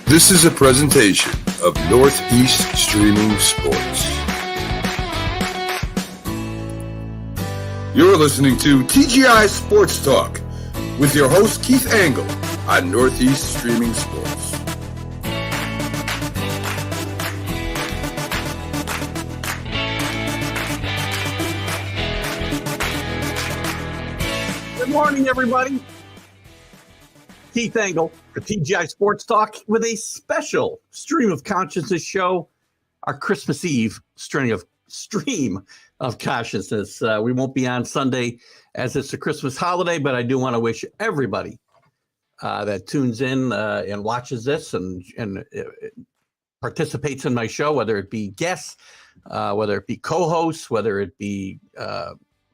This is a presentation of Northeast Streaming Sports. You're listening to TGI Sports Talk with your host Keith Angle on Northeast Streaming Sports. Good morning, everybody. Keith Angle for TGI Sports Talk with a special Stream of Consciousness show, our Christmas Eve stream of consciousness. We won't be on Sunday as it's a Christmas holiday, but I do want to wish everybody that tunes in and watches this and participates in my show, whether it be guests, whether it be co-hosts, whether it be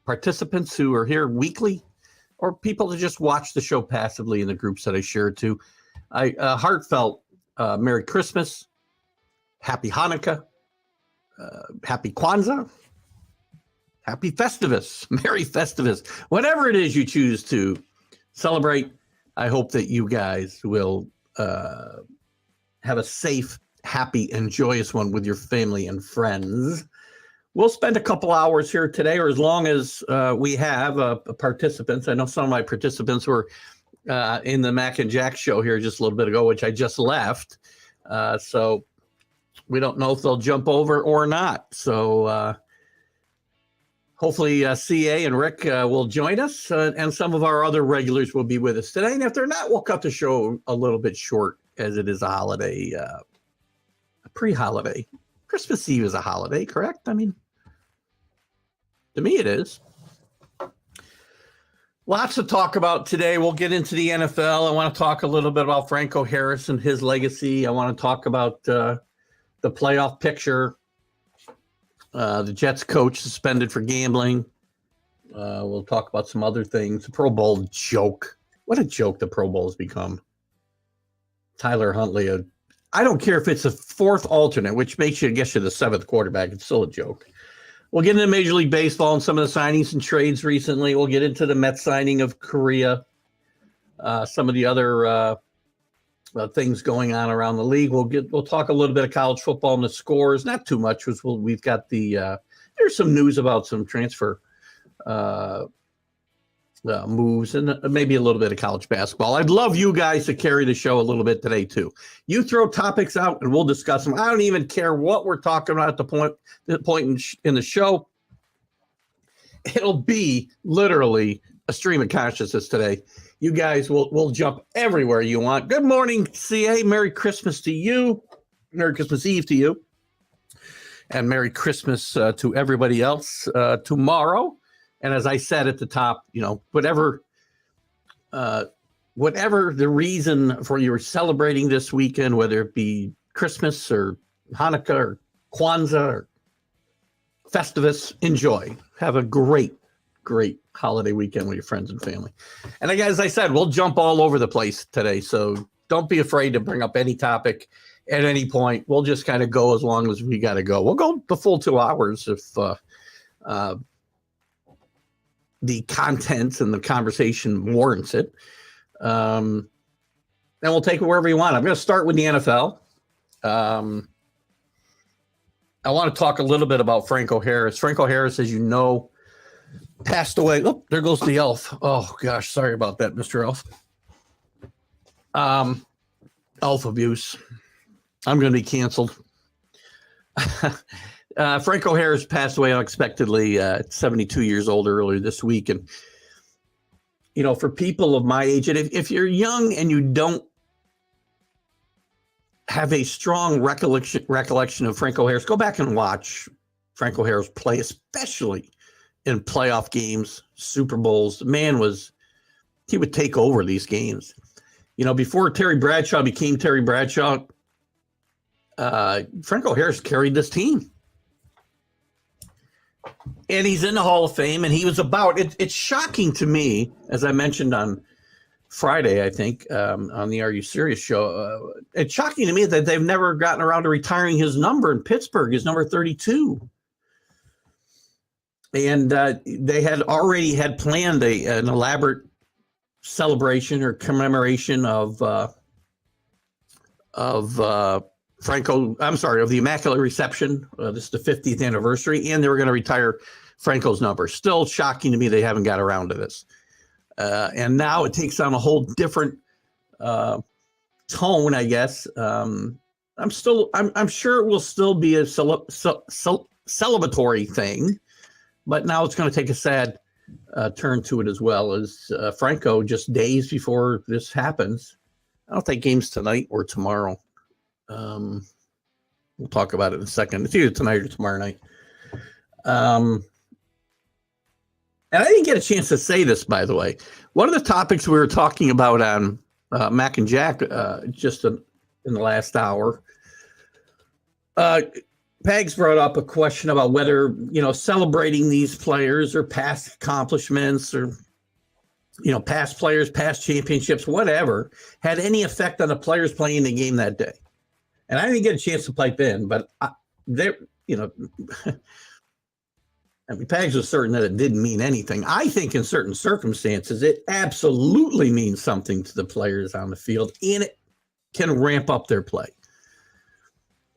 participants who are here weekly, or people to just watch the show passively in the groups that I share to. Heartfelt Merry Christmas, Happy Hanukkah, Happy Kwanzaa, Happy Festivus, Merry Festivus. Whatever it is you choose to celebrate, I hope that you guys will have a safe, happy, and joyous one with your family and friends. We'll spend a couple hours here today, or as long as we have participants. I know some of my participants were in the Mac and Jack show here just a little bit ago, which I just left. So we don't know if they'll jump over or not. So hopefully CA and Rick will join us, and some of our other regulars will be with us today. And if they're not, we'll cut the show a little bit short, as it is a holiday, a pre-holiday. Christmas Eve is a holiday, correct? I mean, to me, it is. Lots to talk about today. We'll get into the NFL. I want to talk a little bit about Franco Harris and his legacy. I want to talk about the playoff picture. The Jets coach suspended for gambling. We'll talk about some other things. The Pro Bowl joke. What a joke the Pro Bowl has become. Tyler Huntley, I don't care if it's a fourth alternate, which makes you, I guess, you're the seventh quarterback. It's still a joke. We'll get into Major League Baseball and some of the signings and trades recently. We'll get into the Mets signing of Korea, some of the other things going on around the league. We'll talk a little bit of college football and the scores. Not too much. We've got there's some news about some transfer moves and maybe a little bit of college basketball. I'd love you guys to carry the show a little bit today too. You throw topics out and we'll discuss them. I don't even care what we're talking about at the point in the show. It'll be literally a stream of consciousness today. You guys will jump everywhere you want. Good morning, CA. Merry Christmas to you. Merry Christmas Eve to you. And Merry Christmas to everybody else tomorrow. And as I said at the top, whatever the reason for your celebrating this weekend, whether it be Christmas or Hanukkah or Kwanzaa or Festivus, enjoy. Have a great, great holiday weekend with your friends and family. And again, as I said, we'll jump all over the place today. So don't be afraid to bring up any topic at any point. We'll just kind of go as long as we got to go. We'll go the full 2 hours if the content and the conversation warrants it. Then we'll take it wherever you want. I'm going to start with the NFL. I want to talk a little bit about Franco Harris. Franco Harris, as you know, passed away. Oh, there goes the elf. Oh, gosh, sorry about that, Mr. Elf. Elf abuse. I'm going to be canceled. Franco Harris passed away unexpectedly at 72 years old earlier this week. And, for people of my age, and if you're young and you don't have a strong recollection of Franco Harris, go back and watch Franco Harris play, especially in playoff games, Super Bowls. The man he would take over these games. Before Terry Bradshaw became Terry Bradshaw, Franco Harris carried this team. And he's in the Hall of Fame, and he was about it. It's shocking to me, as I mentioned on Friday, I think, on the Are You Serious show. It's shocking to me that they've never gotten around to retiring his number in Pittsburgh, his number 32. And they had already planned an elaborate celebration or commemoration of of of the Immaculate Reception. This is the 50th anniversary, and they were going to retire Franco's number. Still shocking to me they haven't got around to this. And now it takes on a whole different tone, I guess. I'm sure it will still be a celebratory thing, but now it's going to take a sad turn to it as well. As Franco, just days before this happens, I don't think game's tonight or tomorrow. We'll talk about it in a second. It's either tonight or tomorrow night. And I didn't get a chance to say this, by the way. One of the topics we were talking about on Mac and Jack just in the last hour, Pags brought up a question about whether, celebrating these players or past accomplishments or, past players, past championships, whatever, had any effect on the players playing the game that day. And I didn't get a chance to pipe in, but Pags was certain that it didn't mean anything. I think in certain circumstances, it absolutely means something to the players on the field, and it can ramp up their play.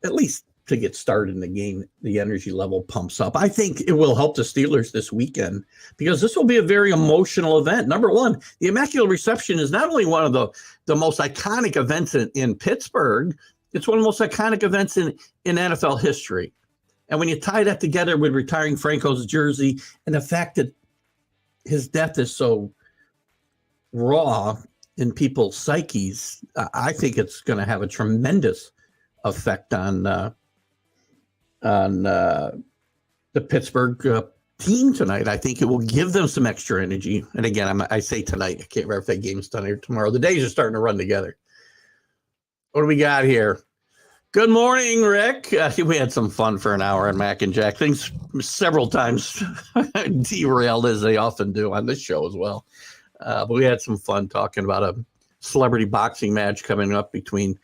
At least to get started in the game, the energy level pumps up. I think it will help the Steelers this weekend because this will be a very emotional event. Number one, the Immaculate Reception is not only one of the most iconic events in Pittsburgh, it's one of the most iconic events in NFL history. And when you tie that together with retiring Franco's jersey and the fact that his death is so raw in people's psyches, I think it's going to have a tremendous effect on the Pittsburgh team tonight. I think it will give them some extra energy. And again, I say tonight. I can't remember if that game's tonight or tomorrow. The days are starting to run together. What do we got here? Good morning, Rick. We had some fun for an hour on Mac and Jack. Things several times derailed, as they often do on this show as well. But we had some fun talking about a celebrity boxing match coming up between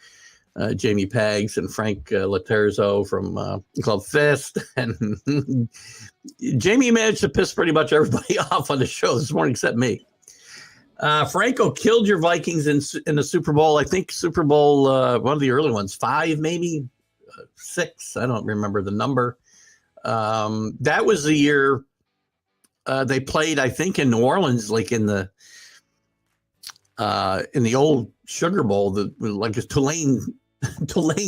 Jamie Pags and Frank Laterzo from Club Fist. And Jamie managed to piss pretty much everybody off on the show this morning except me. Franco killed your Vikings in the Super Bowl. I think Super Bowl, one of the early ones, 5, maybe 6. I don't remember the number. That was the year they played, I think, in New Orleans, like in the old Sugar Bowl, like a Tulane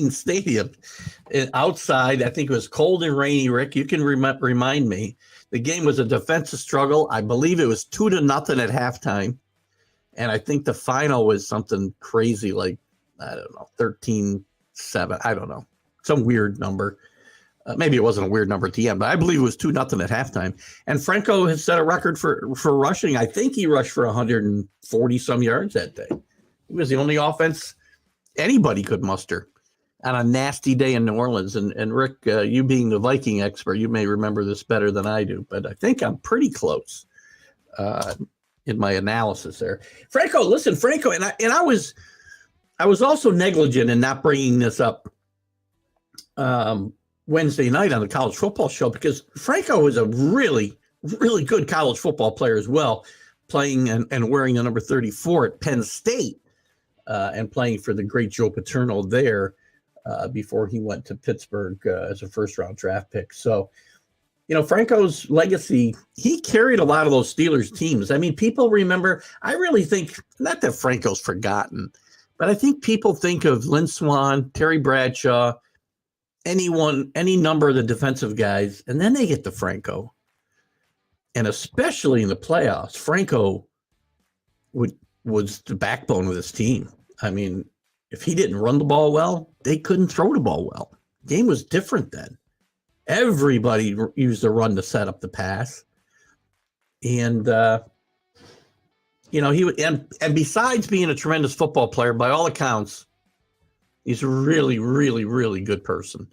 Stadium. And outside, I think it was cold and rainy. Rick, you can remind me. The game was a defensive struggle. I believe it was 2-0 at halftime. And I think the final was something crazy like, I don't know, 13-7. I don't know. Some weird number. Maybe it wasn't a weird number at the end, but I believe it was 2-0 at halftime. And Franco has set a record for rushing. I think he rushed for 140-some yards that day. It was the only offense anybody could muster on a nasty day in New Orleans. And Rick, you being the Viking expert, you may remember this better than I do, but I think I'm pretty close in my analysis there. Franco, and I was also negligent in not bringing this up Wednesday night on the college football show because Franco was a really, really good college football player as well, playing and wearing the number 34 at Penn State and playing for the great Joe Paterno there before he went to Pittsburgh as a first-round draft pick. So, Franco's legacy, he carried a lot of those Steelers teams. I mean, people remember, I really think, not that Franco's forgotten, but I think people think of Lynn Swann, Terry Bradshaw, any number of the defensive guys, and then they get to Franco. And especially in the playoffs, Franco was the backbone of this team. I mean, if he didn't run the ball well, they couldn't throw the ball well. The game was different then. Everybody used the run to set up the pass. And, and besides being a tremendous football player, by all accounts, he's a really, really, really good person.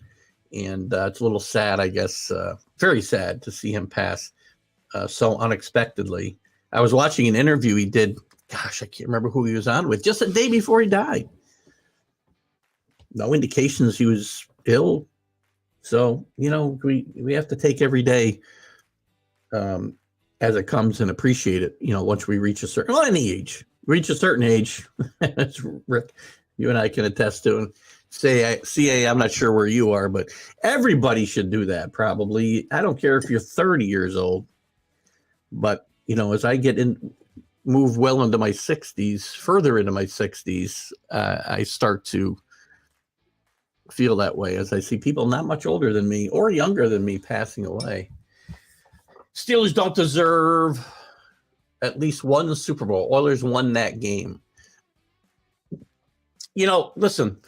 And it's a little sad, I guess, very sad to see him pass so unexpectedly. I was watching an interview he did. Gosh, I can't remember who he was on with, just a day before he died. No indications he was ill. So, we have to take every day as it comes and appreciate it, once we reach a certain age. Reach a certain age, as Rick, You and I can attest to. And CA, I'm not sure where you are, but everybody should do that probably. I don't care if you're 30 years old, but as I move well into my 60s, further into my 60s, I start to feel that way as I see people not much older than me or younger than me passing away. Steelers don't deserve at least one Super Bowl. Oilers won that game. Listen,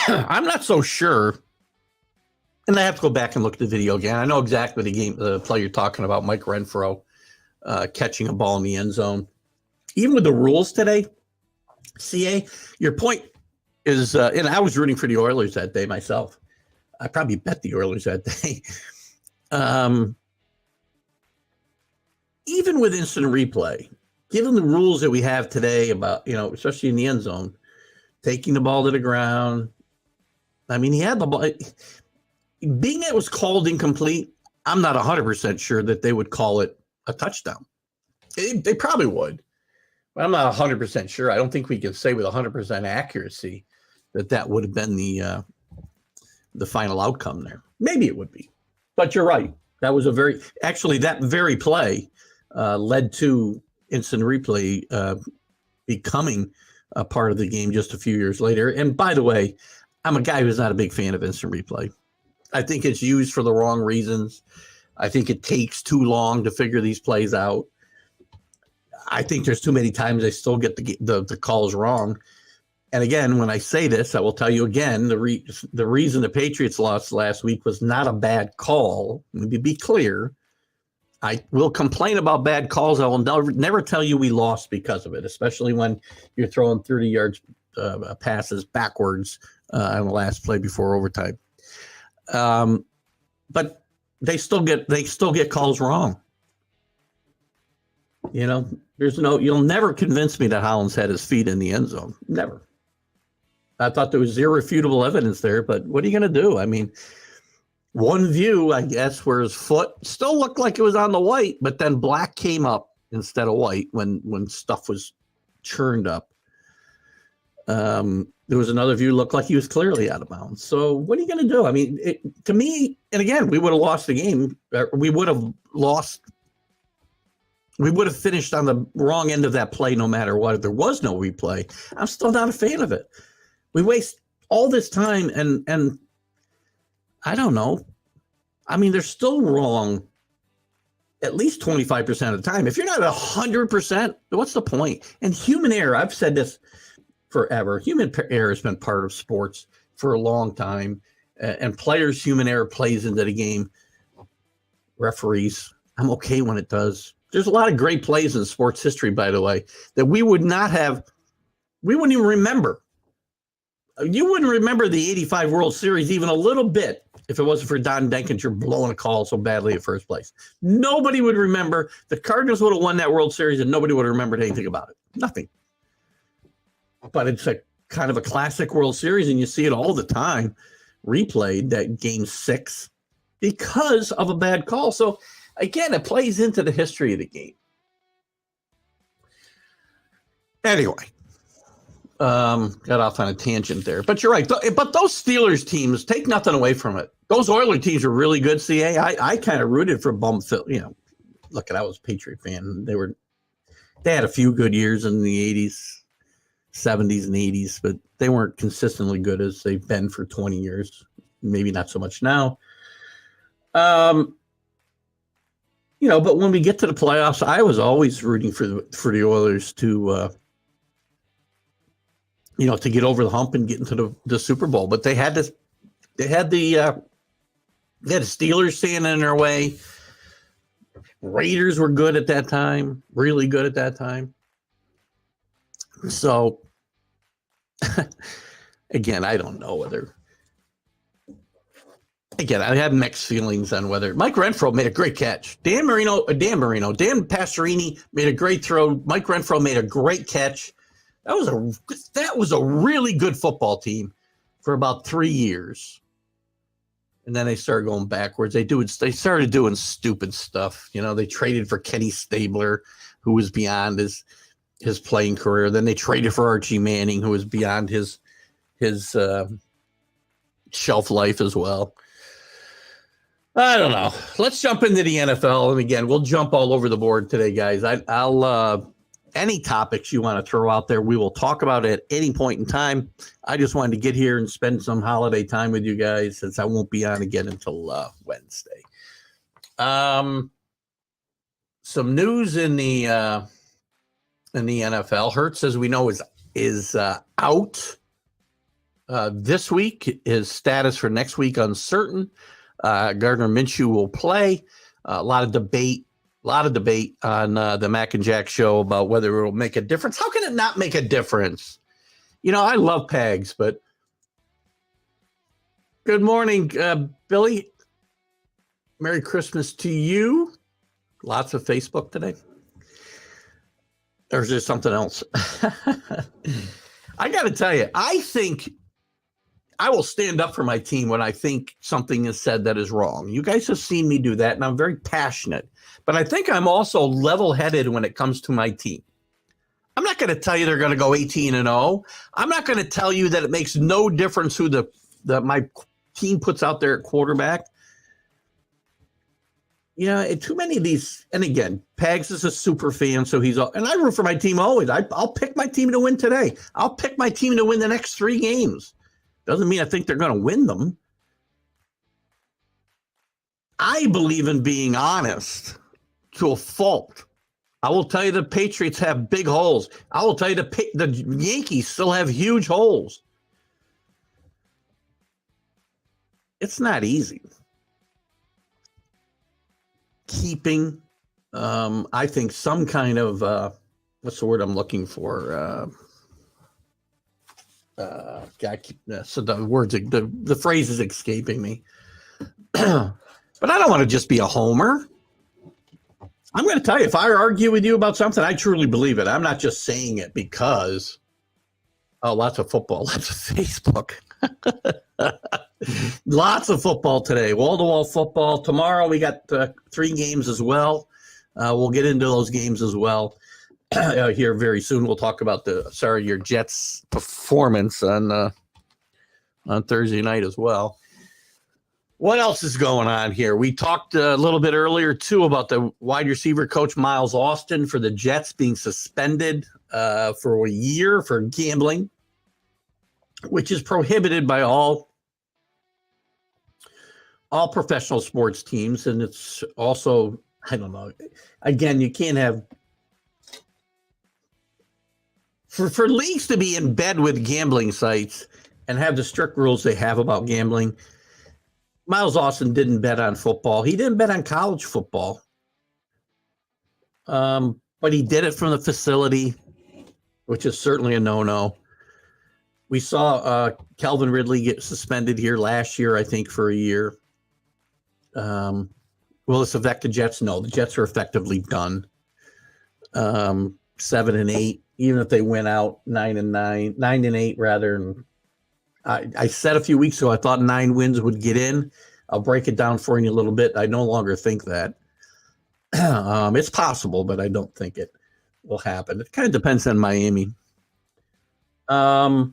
I'm not so sure, and I have to go back and look at the video again. I know exactly the play you're talking about, Mike Renfro catching a ball in the end zone. Even with the rules today, CA, your point is, and I was rooting for the Oilers that day myself. I probably bet the Oilers that day. Even with instant replay, given the rules that we have today about, especially in the end zone, taking the ball to the ground. I mean, he had the ball. Being it was called incomplete, I'm not 100% sure that they would call it a touchdown. They probably would, but I'm not 100% sure. I don't think we can say with 100% accuracy that would have been the final outcome there. Maybe it would be, but you're right. That was that very play led to instant replay becoming a part of the game just a few years later. And by the way, I'm a guy who's not a big fan of instant replay. I think it's used for the wrong reasons. I think it takes too long to figure these plays out. I think there's too many times they still get the calls wrong. And again, when I say this, I will tell you again, the reason the Patriots lost last week was not a bad call. Let me be clear. I will complain about bad calls. I will never tell you we lost because of it, especially when you're throwing 30 yards passes backwards on the last play before overtime. But they still get calls wrong. You'll never convince me that Hollins had his feet in the end zone. Never. I thought there was irrefutable evidence there, but what are you going to do? I mean, one view, I guess, where his foot still looked like it was on the white, but then black came up instead of white when stuff was churned up. There was another view looked like he was clearly out of bounds. So what are you going to do? I mean, to me, and again, we would have lost the game. We would have finished on the wrong end of that play no matter what. If there was no replay, I'm still not a fan of it. We waste all this time and I don't know. I mean, they're still wrong at least 25% of the time. If you're not 100%, what's the point? And human error, I've said this forever. Human error has been part of sports for a long time. And players' human error plays into the game. Referees, I'm okay when it does. There's a lot of great plays in sports history, by the way, that we wouldn't even remember. You wouldn't remember the 85 World Series even a little bit if it wasn't for Don Denkinger blowing a call so badly at first place. Nobody would remember. The Cardinals would have won that World Series and nobody would have remembered anything about it. Nothing. But it's a kind of a classic World Series, and you see it all the time replayed, that Game 6, because of a bad call. So, again, it plays into the history of the game. Anyway. Got off on a tangent there, but you're right. But those Steelers teams, take nothing away from it. Those Oilers teams are really good. CA, I kind of rooted for Bumfield. Look, I was a Patriot fan. They had a few good years in the 80s, 70s, and 80s, but they weren't consistently good as they've been for 20 years. Maybe not so much now. But when we get to the playoffs, I was always rooting for the Oilers to get over the hump and get into the Super Bowl. But they had the Steelers standing in their way. Raiders were good at that time, really good at that time. So, again, I don't know whether. Again, I have mixed feelings on whether Mike Renfro made a great catch. Dan Pastorini made a great throw. Mike Renfro made a great catch. That was a really good football team for about 3 years. And then they started going backwards. They started doing stupid stuff. They traded for Kenny Stabler, who was beyond his playing career. Then they traded for Archie Manning, who was beyond his his shelf life as well. I don't know. Let's jump into the NFL. And again, we'll jump all over the board today, guys. I'll any topics you want to throw out there, we will talk about at any point in time. I just wanted to get here and spend some holiday time with you guys since I won't be on again until Wednesday. Some news in the NFL. Hurts, as we know, is out this week. His status for next week uncertain. Gardner Minshew will play. A lot of debate on the Mac and Jack show about whether it will make a difference. How can it not make a difference? You know, I love Pags, but good morning, Billy. Merry Christmas to you. Lots of Facebook today. Or is there something else? I got to tell you, I think I will stand up for my team when I think something is said that is wrong. You guys have seen me do that, and I'm very passionate. But I think I'm also level-headed when it comes to my team. I'm not going to tell you they're going to go 18-0. I'm not going to tell you that it makes no difference who my team puts out there at quarterback. Yeah, too many of these. And again, Pags is a super fan, so and I root for my team always. I'll pick my team to win today. I'll pick my team to win the next 3 games. Doesn't mean I think they're going to win them. I believe in being honest to a fault. I will tell you the Patriots have big holes. I will tell you the Yankees still have huge holes. It's not easy. Keeping, I think, some kind of, what's the word I'm looking for? So the phrase is escaping me. But I don't want to just be a homer. I'm going to tell you, if I argue with you about something, I truly believe it. I'm not just saying it because, lots of football, lots of Facebook. Lots of football today, wall-to-wall football. Tomorrow we got 3 games as well. We'll get into those games as well here very soon. We'll talk about your Jets' performance on Thursday night as well. What else is going on here? We talked a little bit earlier, too, about the wide receiver coach Miles Austin for the Jets being suspended for a year for gambling, which is prohibited by all professional sports teams. And it's also, I don't know, again, you can't have, for leagues to be in bed with gambling sites and have the strict rules they have about gambling. Miles Austin didn't bet on football. He didn't bet on college football. But he did it from the facility, which is certainly a no-no. We saw Calvin Ridley get suspended here last year, I think, for a year. Will this affect the Jets? No, the Jets are effectively done. 7-8, even if they went out 9-8 rather. And I said a few weeks ago I thought 9 wins would get in. I'll break it down for you a little bit. I no longer think that. It's possible, but I don't think it will happen. It kind of depends on Miami. So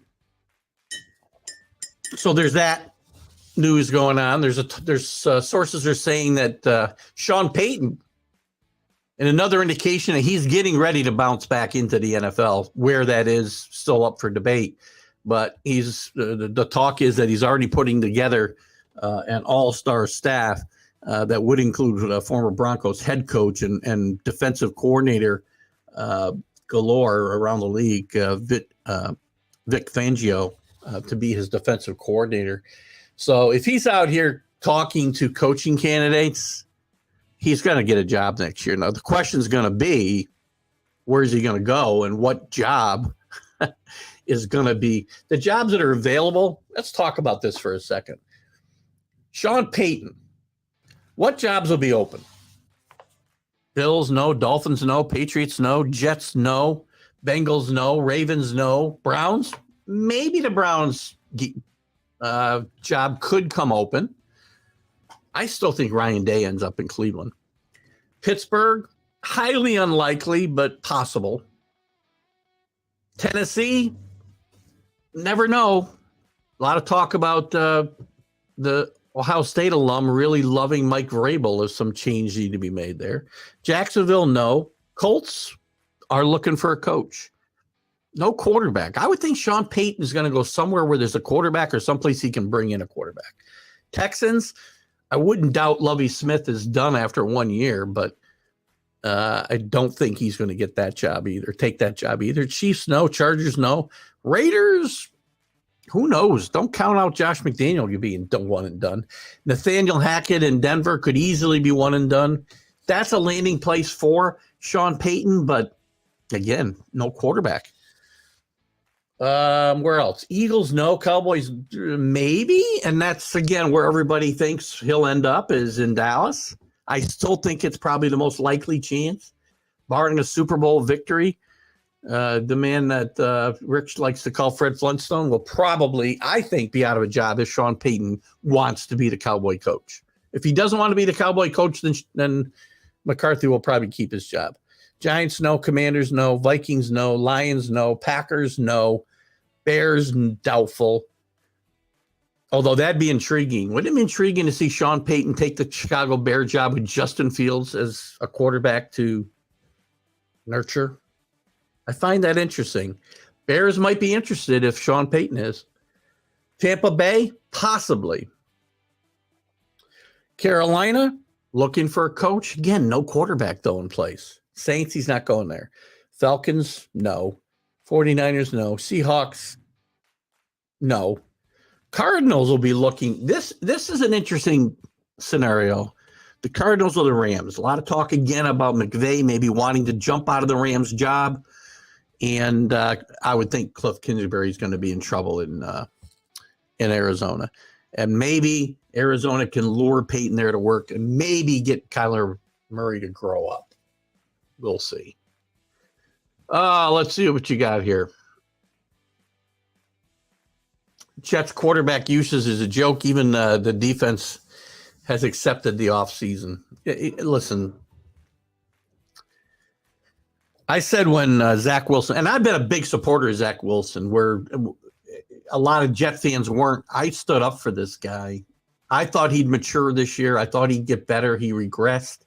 there's that news going on. There's sources are saying that Sean Payton, and another indication that he's getting ready to bounce back into the NFL. Where that is still up for debate, but the talk is that he's already putting together an all-star staff that would include former Broncos head coach and defensive coordinator galore around the league, Vic Fangio, to be his defensive coordinator. So if he's out here talking to coaching candidates, he's going to get a job next year. Now, the question is going to be, where's he going to go and what job is going to be the jobs that are available? Let's talk about this for a second. Sean Payton, what jobs will be open? Bills, no. Dolphins, no. Patriots, no. Jets, no. Bengals, no. Ravens, no. Browns, maybe the Browns job could come open. I still think Ryan Day ends up in Cleveland. Pittsburgh, highly unlikely, but possible. Tennessee, never know. A lot of talk about the Ohio State alum really loving Mike Vrabel. There's some change need to be made there. Jacksonville, no. Colts are looking for a coach. No quarterback. I would think Sean Payton is going to go somewhere where there's a quarterback or someplace he can bring in a quarterback. Texans, I wouldn't doubt Lovie Smith is done after 1 year, but I don't think he's going to get that job either, take that job either. Chiefs, no. Chargers, no. Raiders, who knows? Don't count out Josh McDaniel being one and done. Nathaniel Hackett in Denver could easily be one and done. That's a landing place for Sean Payton, but again, no quarterback. Where else? Eagles, no. Cowboys, maybe. And that's, again, where everybody thinks he'll end up is in Dallas. I still think it's probably the most likely chance, barring a Super Bowl victory. The man that Rich likes to call Fred Flintstone will probably, I think, be out of a job if Sean Payton wants to be the Cowboy coach. If he doesn't want to be the Cowboy coach, then McCarthy will probably keep his job. Giants, no. Commanders, no. Vikings, no. Lions, no. Packers, no. Bears, doubtful. Although that'd be intriguing. Wouldn't it be intriguing to see Sean Payton take the Chicago Bear job with Justin Fields as a quarterback to nurture? I find that interesting. Bears might be interested if Sean Payton is. Tampa Bay, possibly. Carolina, looking for a coach. Again, no quarterback, though, in place. Saints, he's not going there. Falcons, no. 49ers, no. Seahawks, no. Cardinals will be looking. This is an interesting scenario. The Cardinals or the Rams. A lot of talk again about McVay maybe wanting to jump out of the Rams job. And I would think Cliff Kingsbury is going to be in trouble in Arizona. And maybe Arizona can lure Peyton there to work and maybe get Kyler Murray to grow up. We'll see. Let's see what you got here. Jets quarterback usage is a joke. Even the defense has accepted the offseason. Listen, I said when Zach Wilson, and I've been a big supporter of Zach Wilson, where a lot of Jet fans weren't. I stood up for this guy. I thought he'd mature this year. I thought he'd get better. He regressed.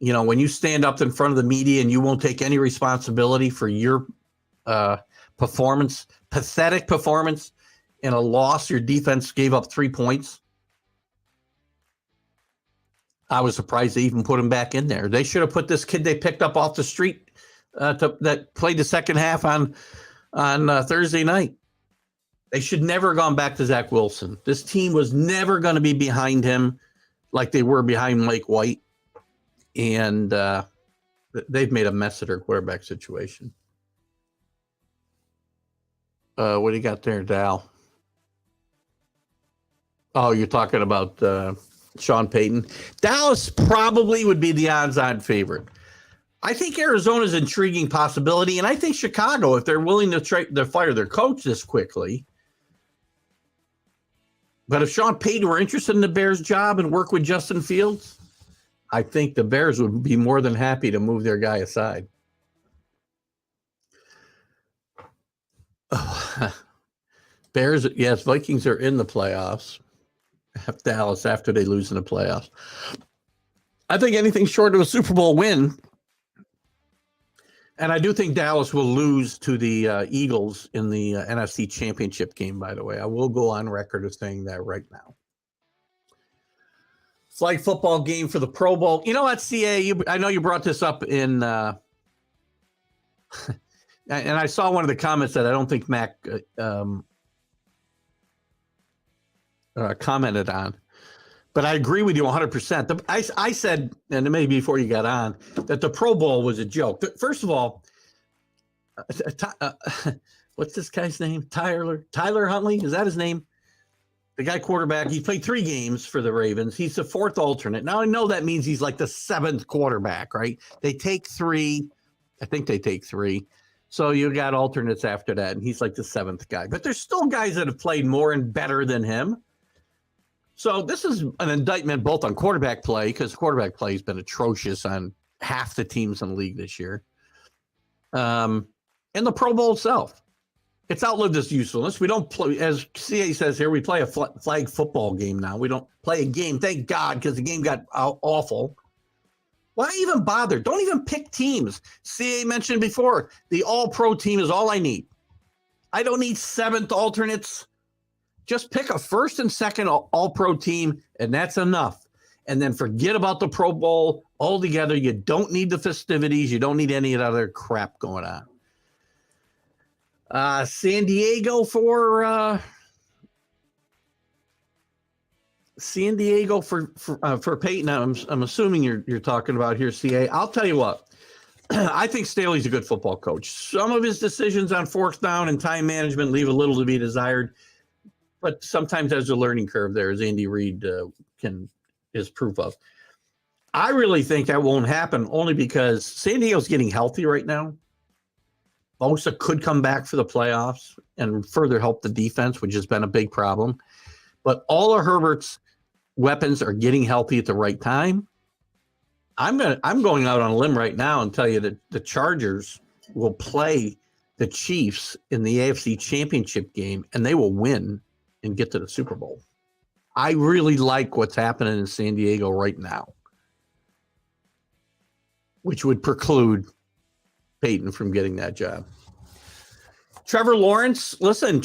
When you stand up in front of the media and you won't take any responsibility for your performance, pathetic performance in a loss, your defense gave up 3 points. I was surprised they even put him back in there. They should have put this kid they picked up off the street that played the second half on Thursday night. They should never have gone back to Zach Wilson. This team was never going to be behind him like they were behind Mike White. And they've made a mess of their quarterback situation. What do you got there, Dal? Oh, you're talking about Sean Payton. Dallas probably would be the odds-on favorite. I think Arizona's an intriguing possibility, and I think Chicago, if they're willing to fire their coach this quickly. But if Sean Payton were interested in the Bears' job and work with Justin Fields, I think the Bears would be more than happy to move their guy aside. Bears, yes, Vikings are in the playoffs. Dallas after they lose in the playoffs. I think anything short of a Super Bowl win, and I do think Dallas will lose to the Eagles in the NFC Championship game, by the way. I will go on record as saying that right now. Flag football game for the Pro Bowl. You know what, CA? I know you brought this up in and I saw one of the comments that I don't think Mac commented on. But I agree with you 100%. I said, and maybe before you got on, that the Pro Bowl was a joke. First of all, what's this guy's name? Tyler Huntley? Is that his name? The guy quarterback. He played 3 games for the Ravens. He's the 4th alternate. Now, I know that means he's like the 7th quarterback, right? They take 3. I think they take 3. So you got alternates after that, and he's like the 7th guy. But there's still guys that have played more and better than him. So this is an indictment both on quarterback play, because quarterback play has been atrocious on half the teams in the league this year, and the Pro Bowl itself. It's outlived its usefulness. We don't play, as CA says here, we play a flag football game now. We don't play a game, thank God, because the game got awful. Why even bother? Don't even pick teams. CA mentioned before, the all-pro team is all I need. I don't need 7th alternates. Just pick a first and second all-pro team, and that's enough. And then forget about the Pro Bowl altogether. You don't need the festivities. You don't need any of that other crap going on. San Diego for Peyton. I'm assuming you're talking about here, CA. I'll tell you what. I think Staley's a good football coach. Some of his decisions on fourth down and time management leave a little to be desired, but sometimes there's a learning curve there, as Andy Reid is proof of. I really think that won't happen only because San Diego's getting healthy right now. Bosa could come back for the playoffs and further help the defense, which has been a big problem. But all of Herbert's weapons are getting healthy at the right time. I'm going out on a limb right now and tell you that the Chargers will play the Chiefs in the AFC Championship game, and they will win and get to the Super Bowl. I really like what's happening in San Diego right now, which would preclude Peyton from getting that job. Trevor Lawrence and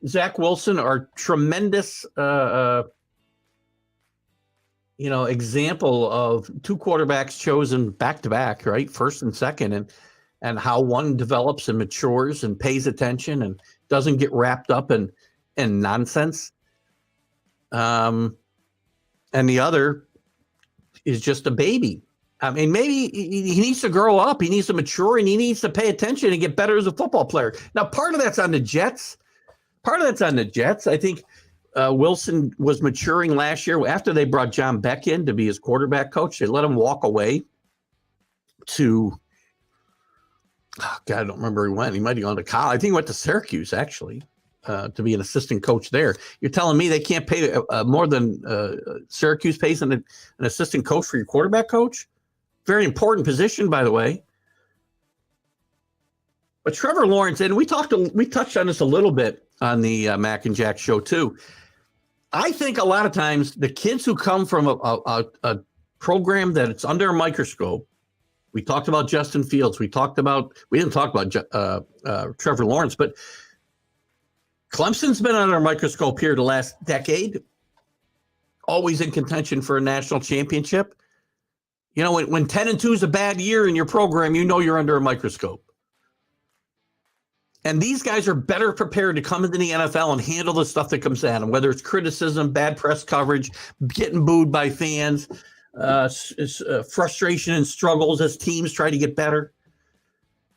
Zach Wilson are tremendous example of two quarterbacks chosen back-to-back, right? First and second, and how one develops and matures and pays attention and doesn't get wrapped up in nonsense. And the other is just a baby. I mean, maybe he needs to grow up, he needs to mature, and he needs to pay attention and get better as a football player. Now, part of that's on the Jets. I think Wilson was maturing last year after they brought John Beck in to be his quarterback coach. They let him walk away to, I don't remember where he went. He might have gone to college. I think he went to Syracuse, actually, to be an assistant coach there. You're telling me they can't pay more than Syracuse pays an assistant coach for your quarterback coach? Very important position, by the way. But Trevor Lawrence, and we touched on this a little bit on the Mac and Jack show too. I think a lot of times the kids who come from a program that it's under a microscope. We talked about Justin Fields. We didn't talk about Trevor Lawrence, but Clemson's been under a microscope here the last decade. Always in contention for a national championship. You know, when 10-2 is a bad year in your program, you know you're under a microscope. And these guys are better prepared to come into the NFL and handle the stuff that comes at them, whether it's criticism, bad press coverage, getting booed by fans, frustration and struggles as teams try to get better.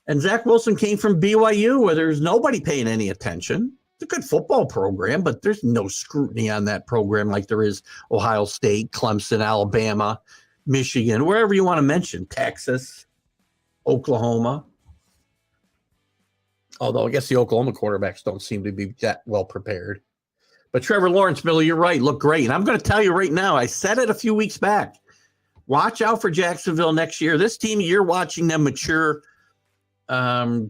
And Zach Wilson came from BYU, where there's nobody paying any attention. It's a good football program, but there's no scrutiny on that program like there is Ohio State, Clemson, Alabama, Michigan, wherever you want to mention, Texas, Oklahoma. Although I guess the Oklahoma quarterbacks don't seem to be that well prepared. But Trevor Lawrence, Billy, you're right, look great. And I'm going to tell you right now, I said it a few weeks back. Watch out for Jacksonville next year. This team, you're watching them mature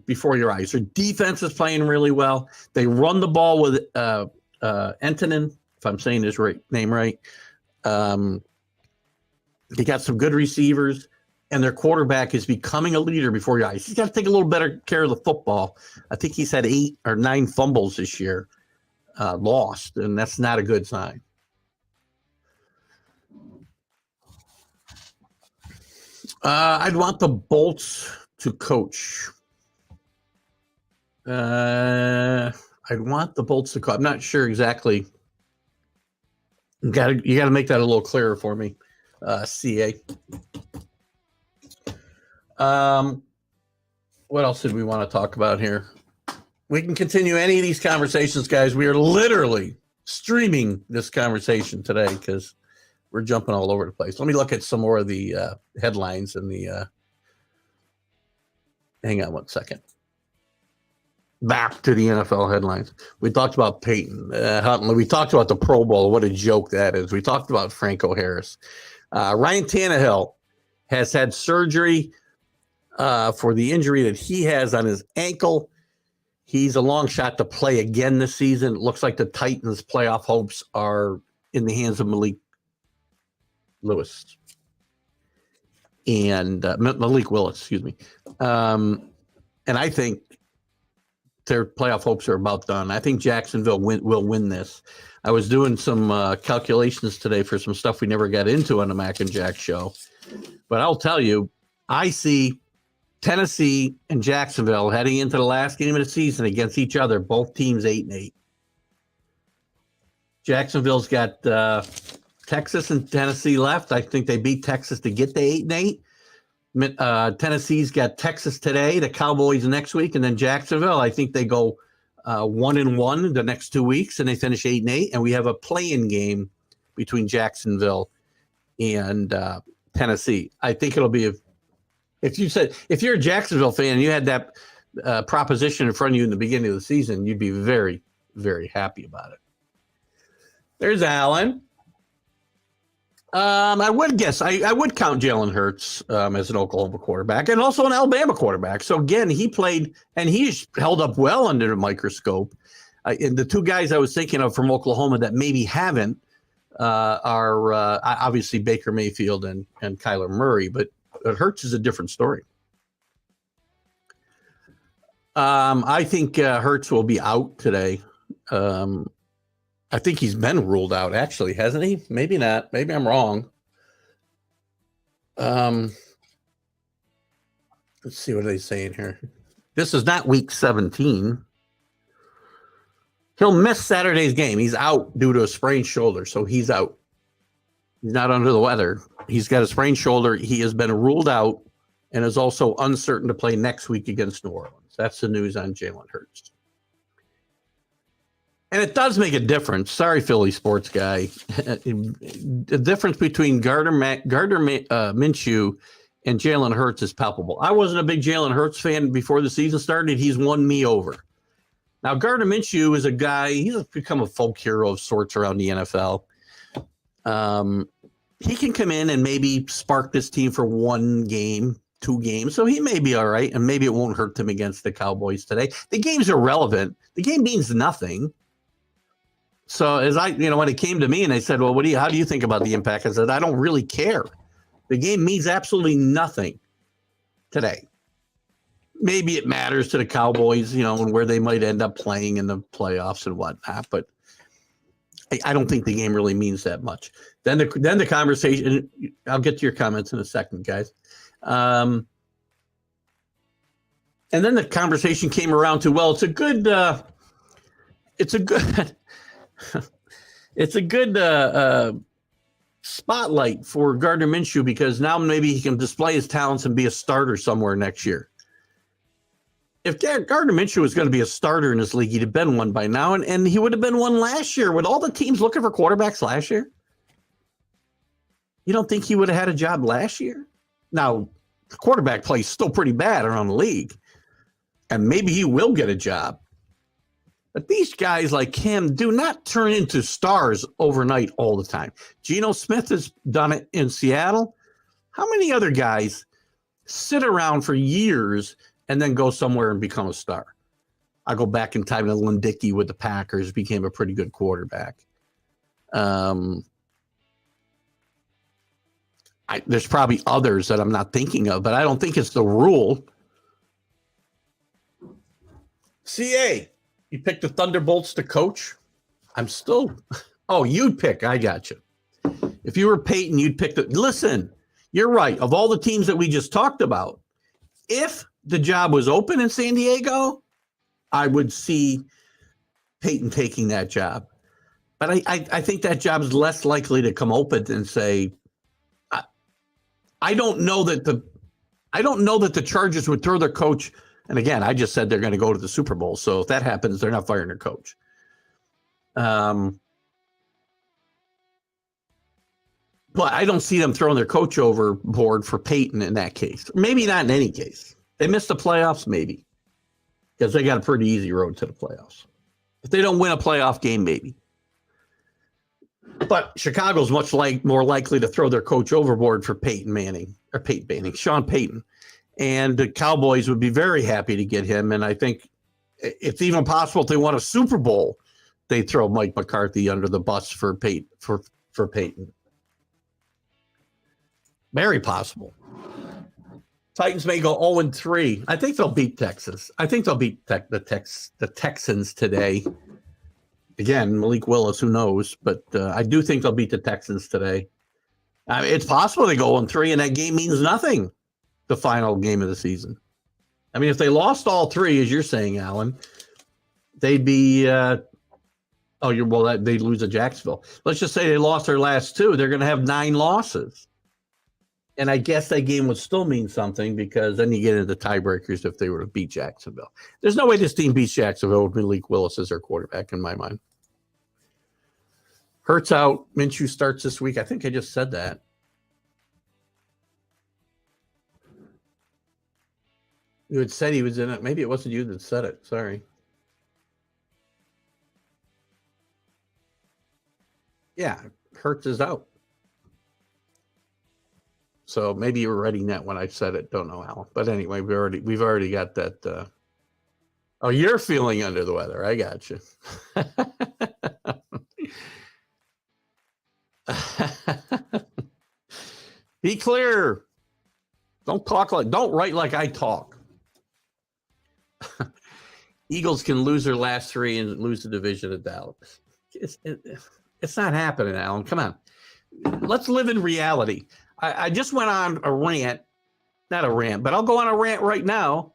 before your eyes. Their defense is playing really well. They run the ball with Antonin, if I'm saying his name right. They got some good receivers, and their quarterback is becoming a leader before your eyes. He's got to take a little better care of the football. I think he's had 8 or 9 fumbles this year lost, and that's not a good sign. I'd want the Bolts to coach. I'd want the Bolts to coach. I'm not sure exactly. You got to make that a little clearer for me, CA. What else did we want to talk about here? We can continue any of these conversations, guys. We are literally streaming this conversation today because we're jumping all over the place. Let me look at some more of the headlines and the hang on one second. Back to the NFL headlines. We talked about Peyton Huntley. We talked about the Pro Bowl. What a joke that is. We talked about Franco Harris. Ryan Tannehill has had surgery for the injury that he has on his ankle. He's a long shot to play again this season. It looks like the Titans' playoff hopes are in the hands of Malik Willis. And I think their playoff hopes are about done. I think Jacksonville will win this. I was doing some calculations today for some stuff we never got into on the Mac and Jack show. But I'll tell you, I see Tennessee and Jacksonville heading into the last game of the season against each other, both teams 8-8. Jacksonville's got Texas and Tennessee left. I think they beat Texas to get to 8-8. Tennessee's got Texas today, the Cowboys next week, and then Jacksonville. I think they go 1-1 the next 2 weeks, and they finish 8-8. And we have a play-in game between Jacksonville and Tennessee. I think it'll be if you're a Jacksonville fan and you had that proposition in front of you in the beginning of the season, you'd be very, very happy about it. There's Alan. I would guess I would count Jalen Hurts as an Oklahoma quarterback and also an Alabama quarterback. So again, he played and he's held up well under the microscope. And the two guys I was thinking of from Oklahoma that maybe haven't are obviously Baker Mayfield and Kyler Murray, but Hurts is a different story. I think Hurts will be out today. I think he's been ruled out, actually, hasn't he? Maybe not. Maybe I'm wrong. Let's see what are they saying here. This is not week 17. He'll miss Saturday's game. He's out due to a sprained shoulder, so he's out. He's not under the weather. He's got a sprained shoulder. He has been ruled out and is also uncertain to play next week against New Orleans. That's the news on Jalen Hurts. And it does make a difference. Sorry, Philly sports guy. The difference between Gardner Minshew and Jalen Hurts is palpable. I wasn't a big Jalen Hurts fan before the season started. He's won me over. Now, Gardner Minshew is a guy, he's become a folk hero of sorts around the NFL. He can come in and maybe spark this team for 1 game, 2 games. So he may be all right, and maybe it won't hurt them against the Cowboys today. The game's irrelevant. The game means nothing. So as when it came to me and they said, well, how do you think about the impact? I said, I don't really care. The game means absolutely nothing today. Maybe it matters to the Cowboys, and where they might end up playing in the playoffs and whatnot, but I don't think the game really means that much. Then the conversation, I'll get to your comments in a second, guys. And then the conversation came around to, well, it's a good spotlight for Gardner Minshew because now maybe he can display his talents and be a starter somewhere next year. If Gardner Minshew was going to be a starter in this league, he'd have been one by now, and he would have been one last year with all the teams looking for quarterbacks last year. You don't think he would have had a job last year? Now, the quarterback play is still pretty bad around the league, and maybe he will get a job. But these guys like him do not turn into stars overnight all the time. Geno Smith has done it in Seattle. How many other guys sit around for years and then go somewhere and become a star? I go back in time to Lindicki with the Packers, became a pretty good quarterback. There's probably others that I'm not thinking of, but I don't think it's the rule. CA. You picked the Thunderbolts to coach? You'd pick. I got you. If you were Peyton, you'd pick listen, you're right. Of all the teams that we just talked about, if the job was open in San Diego, I would see Peyton taking that job. But I think that job is less likely to come open and say, I don't know that the Chargers would throw their coach. And again, I just said they're going to go to the Super Bowl. So if that happens, they're not firing their coach. But I don't see them throwing their coach overboard for Peyton in that case. Maybe not in any case. They missed the playoffs, maybe. Because they got a pretty easy road to the playoffs. If they don't win a playoff game, maybe. But Chicago's much more likely to throw their coach overboard for Sean Payton. And the Cowboys would be very happy to get him. And I think it's even possible if they won a Super Bowl, they throw Mike McCarthy under the bus for Peyton. Very possible. Titans may go 0-3. I think they'll beat Texas. I think they'll beat the Texans today. Again, Malik Willis, who knows? But I do think they'll beat the Texans today. I mean, it's possible they go 0-3, and that game means nothing. The final game of the season. I mean, if they lost all three, as you're saying, Alan, they'd be. They'd lose to Jacksonville. Let's just say they lost their last two. They're going to have 9 losses. And I guess that game would still mean something because then you get into tiebreakers if they were to beat Jacksonville. There's no way this team beats Jacksonville with Malik Willis as their quarterback in my mind. Hurts out. Minshew starts this week. I think I just said that. You had said he was in it. Maybe it wasn't you that said it. Sorry. Yeah, Hurts is out. So maybe you were writing that when I said it. Don't know, Alan. But anyway, we've already got that. Oh, you're feeling under the weather. I got you. Be clear. Don't write like I talk. Eagles can lose their last 3 and lose the division to Dallas. It's not happening, Alan. Come on. Let's live in reality. I just went on a rant. Not a rant, but I'll go on a rant right now.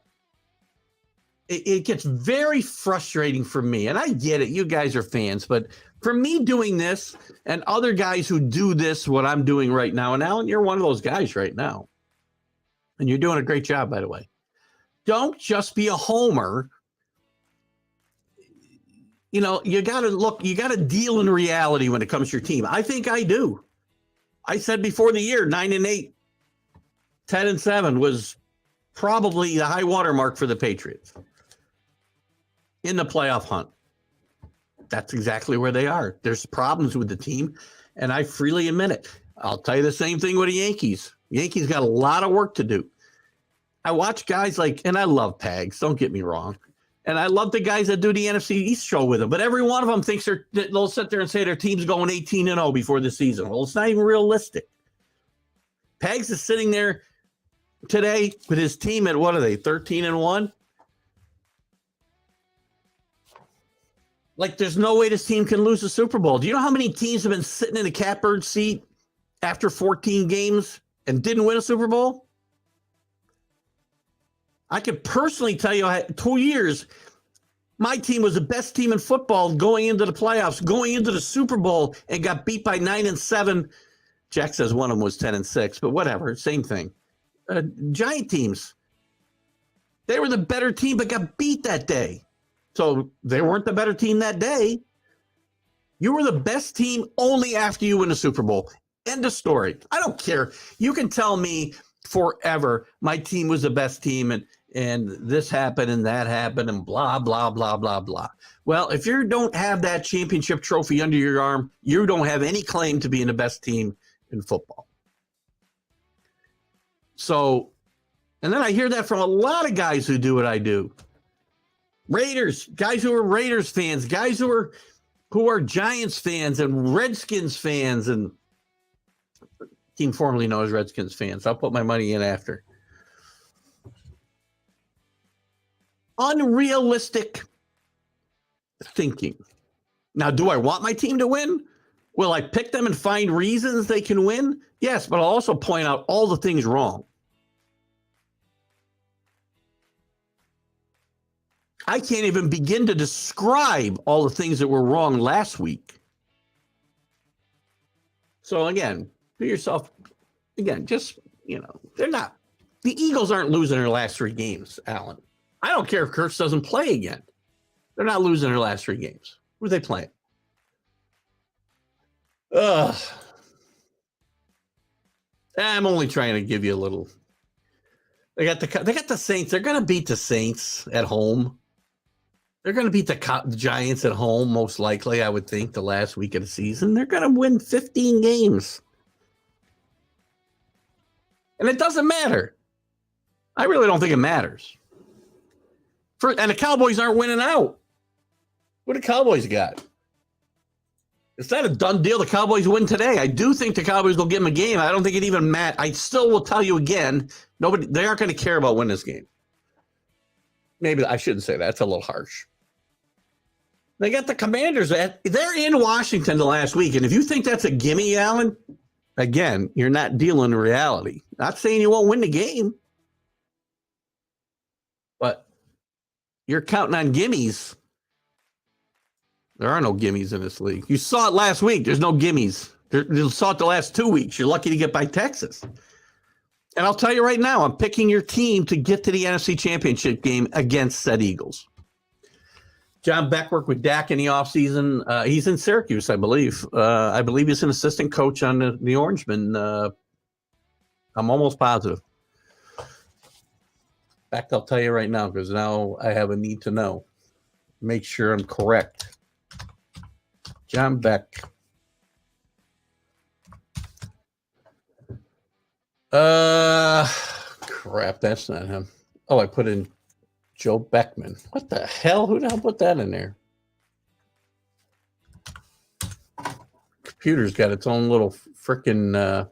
It gets very frustrating for me, and I get it. You guys are fans, but for me doing this and other guys who do this, what I'm doing right now, and Alan, you're one of those guys right now, and you're doing a great job, by the way. Don't just be a homer. You know, you got to deal in reality when it comes to your team. I think I do. I said before the year, 9-8, 10-7 was probably the high water mark for the Patriots in the playoff hunt. That's exactly where they are. There's problems with the team, and I freely admit it. I'll tell you the same thing with the Yankees. Yankees got a lot of work to do. I watch guys like, and I love Pags, don't get me wrong. And I love the guys that do the NFC East show with them. But every one of them thinks they'll sit there and say their team's going 18-0 before the season. Well, it's not even realistic. Pags is sitting there today with his team at, what are they, 13-1? Like, there's no way this team can lose the Super Bowl. Do you know how many teams have been sitting in the catbird seat after 14 games and didn't win a Super Bowl? I could personally tell you, 2 years, my team was the best team in football going into the playoffs, going into the Super Bowl, and got beat by 9-7. Jack says one of them was 10-6, but whatever, same thing. Giant teams, they were the better team, but got beat that day. So they weren't the better team that day. You were the best team only after you win the Super Bowl. End of story. I don't care. You can tell me forever my team was the best team and this happened and that happened and blah, blah, blah, blah, blah. Well, if you don't have that championship trophy under your arm, you don't have any claim to being the best team in football. So, and then I hear that from a lot of guys who do what I do. Raiders, guys who are Raiders fans, guys who are Giants fans and Redskins fans and team formerly known as Redskins fans. I'll put my money in after. Unrealistic thinking. Now, do I want my team to win? Will I pick them and find reasons they can win? Yes, but I'll also point out all the things wrong. I can't even begin to describe all the things that were wrong last week. So again, be yourself. Again, just, they're not. The Eagles aren't losing their last 3 games, Alan. I don't care if Kurtz doesn't play again. They're not losing their last 3 games. Who are they playing? I'm only trying to give you a little. They got the Saints. They're going to beat the Saints at home. They're going to beat the Giants at home, most likely, I would think, the last week of the season. They're going to win 15 games. And it doesn't matter. I really don't think it matters. And the Cowboys aren't winning out. What do the Cowboys got? It's not a done deal. The Cowboys win today. I do think the Cowboys will give them a game. I don't think it even matters. I still will tell you again, they aren't going to care about winning this game. Maybe I shouldn't say that. It's a little harsh. They got the Commanders. They're in Washington the last week. And if you think that's a gimme, Alan, again, you're not dealing in reality. Not saying you won't win the game, but you're counting on gimmies. There are no gimmies in this league. You saw it last week. There's no gimmies. You saw it the last 2 weeks. You're lucky to get by Texas. And I'll tell you right now, I'm picking your team to get to the NFC Championship game against said Eagles. John Beck worked with Dak in the offseason. He's in Syracuse, I believe. I believe he's an assistant coach on the Orangemen. I'm almost positive. In fact, I'll tell you right now because now I have a need to know. Make sure I'm correct. John Beck. Crap, that's not him. Oh, I put in Joe Beckman. What the hell? Who the hell put that in there? Computer's got its own little freaking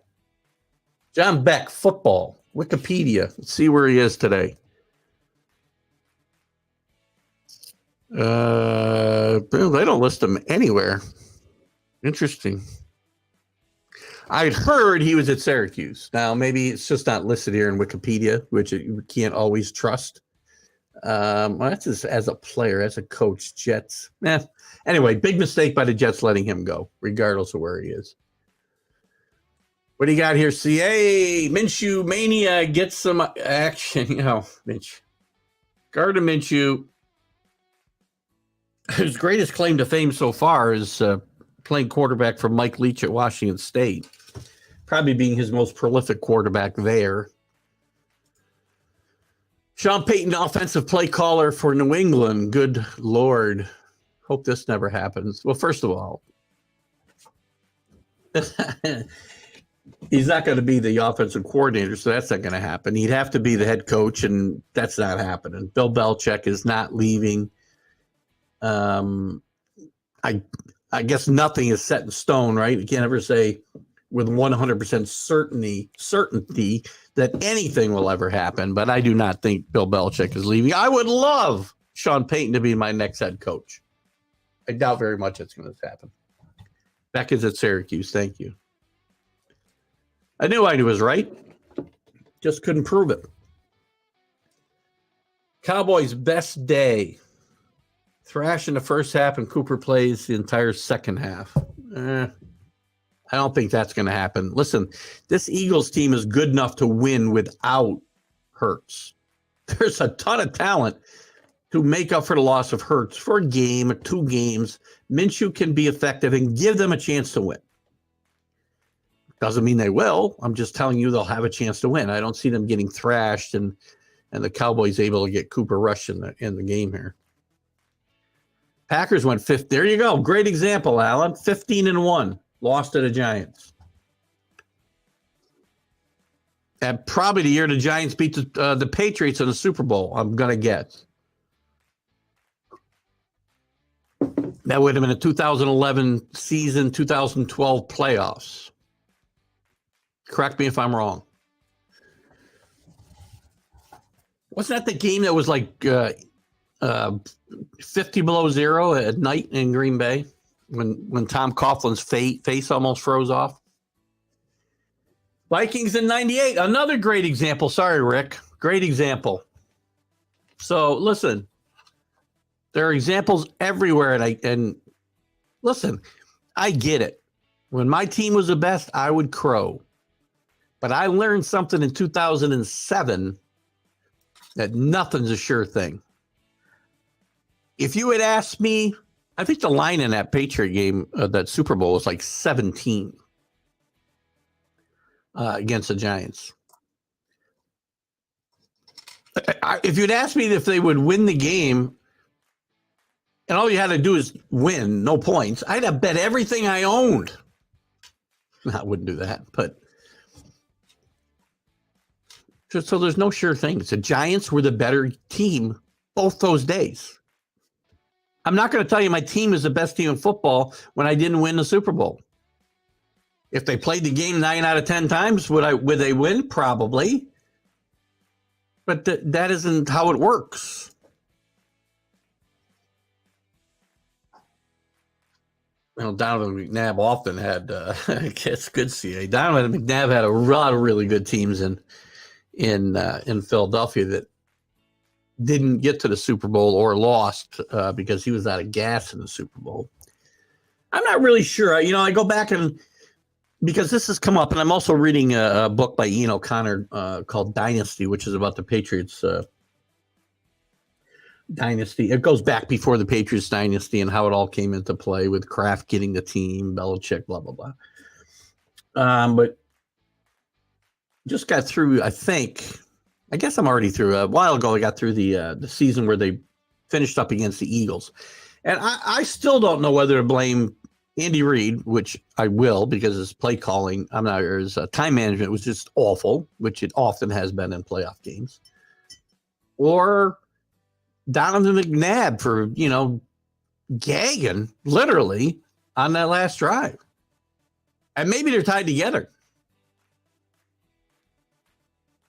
John Beck football. Wikipedia. Let's see where he is today. They don't list him anywhere. Interesting. I'd heard he was at Syracuse. Now, maybe it's just not listed here in Wikipedia, which you can't always trust. Well, that's as a player, as a coach, Jets. Anyway, big mistake by the Jets letting him go, regardless of where he is. What do you got here? CA Minshew Mania gets some action. Minch. Gardner Minshew. His greatest claim to fame so far is playing quarterback for Mike Leach at Washington State. Probably being his most prolific quarterback there. Sean Payton, offensive play caller for New England. Good Lord. Hope this never happens. Well, first of all, he's not going to be the offensive coordinator, so that's not going to happen. He'd have to be the head coach, and that's not happening. Bill Belichick is not leaving. I guess nothing is set in stone, right? You can't ever say with 100% certainty that anything will ever happen, but I do not think Bill Belichick is leaving. I would love Sean Payton to be my next head coach. I doubt very much it's going to happen. Beck is at Syracuse. Thank you. I knew I was right. Just couldn't prove it. Cowboys' best day. Thrash in the first half, and Cooper plays the entire second half. I don't think that's going to happen. Listen, this Eagles team is good enough to win without Hurts. There's a ton of talent to make up for the loss of Hurts for a game or 2 games. Minshew can be effective and give them a chance to win. Doesn't mean they will. I'm just telling you they'll have a chance to win. I don't see them getting thrashed and the Cowboys able to get Cooper Rush in the game here. Packers went 5th. There you go. Great example, Alan. 15-1. Lost to the Giants. And probably the year the Giants beat the Patriots in the Super Bowl, I'm going to guess. That would have been a 2011 season, 2012 playoffs. Correct me if I'm wrong. Wasn't that the game that was like 50 below zero at night in Green Bay when Tom Coughlin's face almost froze off? Vikings in 98, another great example. Sorry, Rick. Great example. So listen, there are examples everywhere, and listen, I get it. When my team was the best, I would crow. But I learned something in 2007 that nothing's a sure thing. If you had asked me, I think the line in that Patriot game, that Super Bowl, was like 17 against the Giants. If you'd asked me if they would win the game, and all you had to do is win, no points, I'd have bet everything I owned. I wouldn't do that, but So there's no sure things. The Giants were the better team both those days. I'm not going to tell you my team is the best team in football when I didn't win the Super Bowl. If they played the game 9 out of 10 times, would they win? Probably. But that isn't how it works. Well, Donovan McNabb often had, it's good to see. Donovan McNabb had a lot of really good teams in Philadelphia that didn't get to the Super Bowl or lost because he was out of gas in the Super Bowl. I'm not really sure. I go back and because this has come up, and I'm also reading a book by Ian O'Connor called Dynasty, which is about the Patriots dynasty. It goes back before the Patriots dynasty and how it all came into play with Kraft getting the team, Belichick, blah, blah, blah. But just got through, I guess I'm already through. A while ago, I got through the season where they finished up against the Eagles. And I still don't know whether to blame Andy Reid, which I will because his play calling, his time management was just awful, which it often has been in playoff games, or Donovan McNabb for, gagging literally on that last drive. And maybe they're tied together.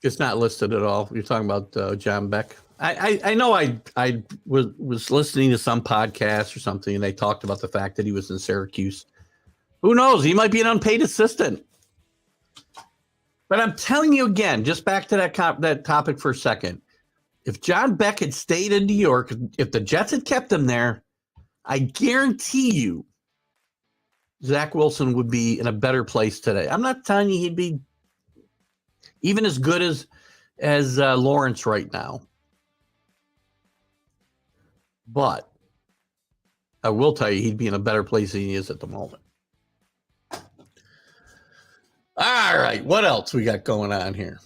It's not listed at all. You're talking about John Beck. I know I was listening to some podcast or something, and they talked about the fact that he was in Syracuse. Who knows? He might be an unpaid assistant. But I'm telling you again, just back to that topic for a second. If John Beck had stayed in New York, if the Jets had kept him there, I guarantee you Zach Wilson would be in a better place today. I'm not telling you he'd be even as good as Lawrence right now. But I will tell you, he'd be in a better place than he is at the moment. All right, what else we got going on here?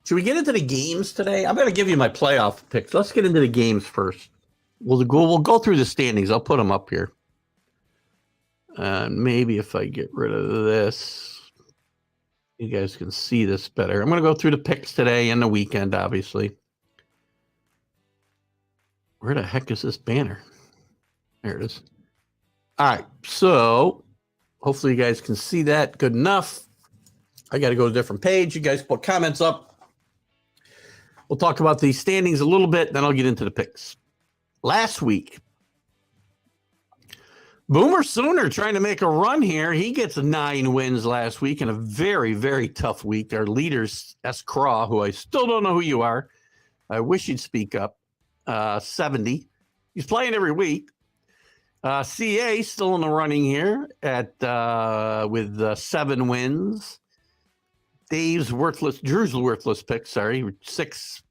Should we get into the games today? I'm going to give you my playoff picks. Let's get into the games first. We'll go through the standings. I'll put them up here. And maybe if I get rid of this, you guys can see this better. I'm going to go through the picks today and the weekend, obviously. Where the heck is this banner? There it is. All right, so hopefully you guys can see that good enough. I got to go to a different page. You guys put comments up. We'll talk about the standings a little bit, then I'll get into the picks. Last week, Boomer Sooner trying to make a run here. He gets 9 wins last week in a very, very tough week. Our leaders, S. Craw, who I still don't know who you are. I wish you'd speak up. 70. He's playing every week. CA still in the running here with 7 wins. Drew's worthless pick, 6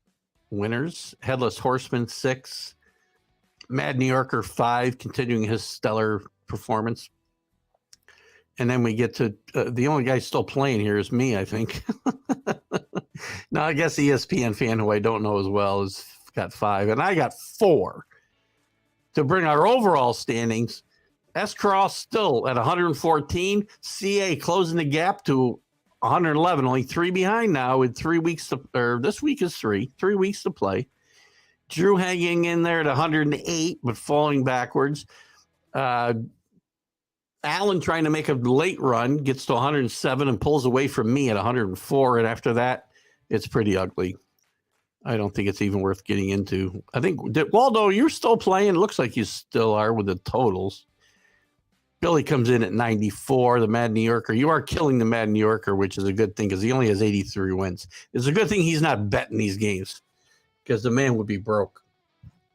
winners. Headless Horseman, 6. Mad New Yorker, 5, continuing his stellar performance. And then we get to the only guy still playing here is me, I think. Now, I guess ESPN fan, who I don't know as well, has got 5. And I got 4. To bring our overall standings, S. Cross still at 114. CA closing the gap to 111, only 3 behind now with 3 weeks this week is 3 weeks to play. Drew hanging in there at 108, but falling backwards. Allen trying to make a late run, gets to 107 and pulls away from me at 104. And after that, it's pretty ugly. I don't think it's even worth getting into. I think, Waldo, you're still playing. It looks like you still are with the totals. Billy comes in at 94, the Mad New Yorker. You are killing the Mad New Yorker, which is a good thing because he only has 83 wins. It's a good thing he's not betting these games because the man would be broke.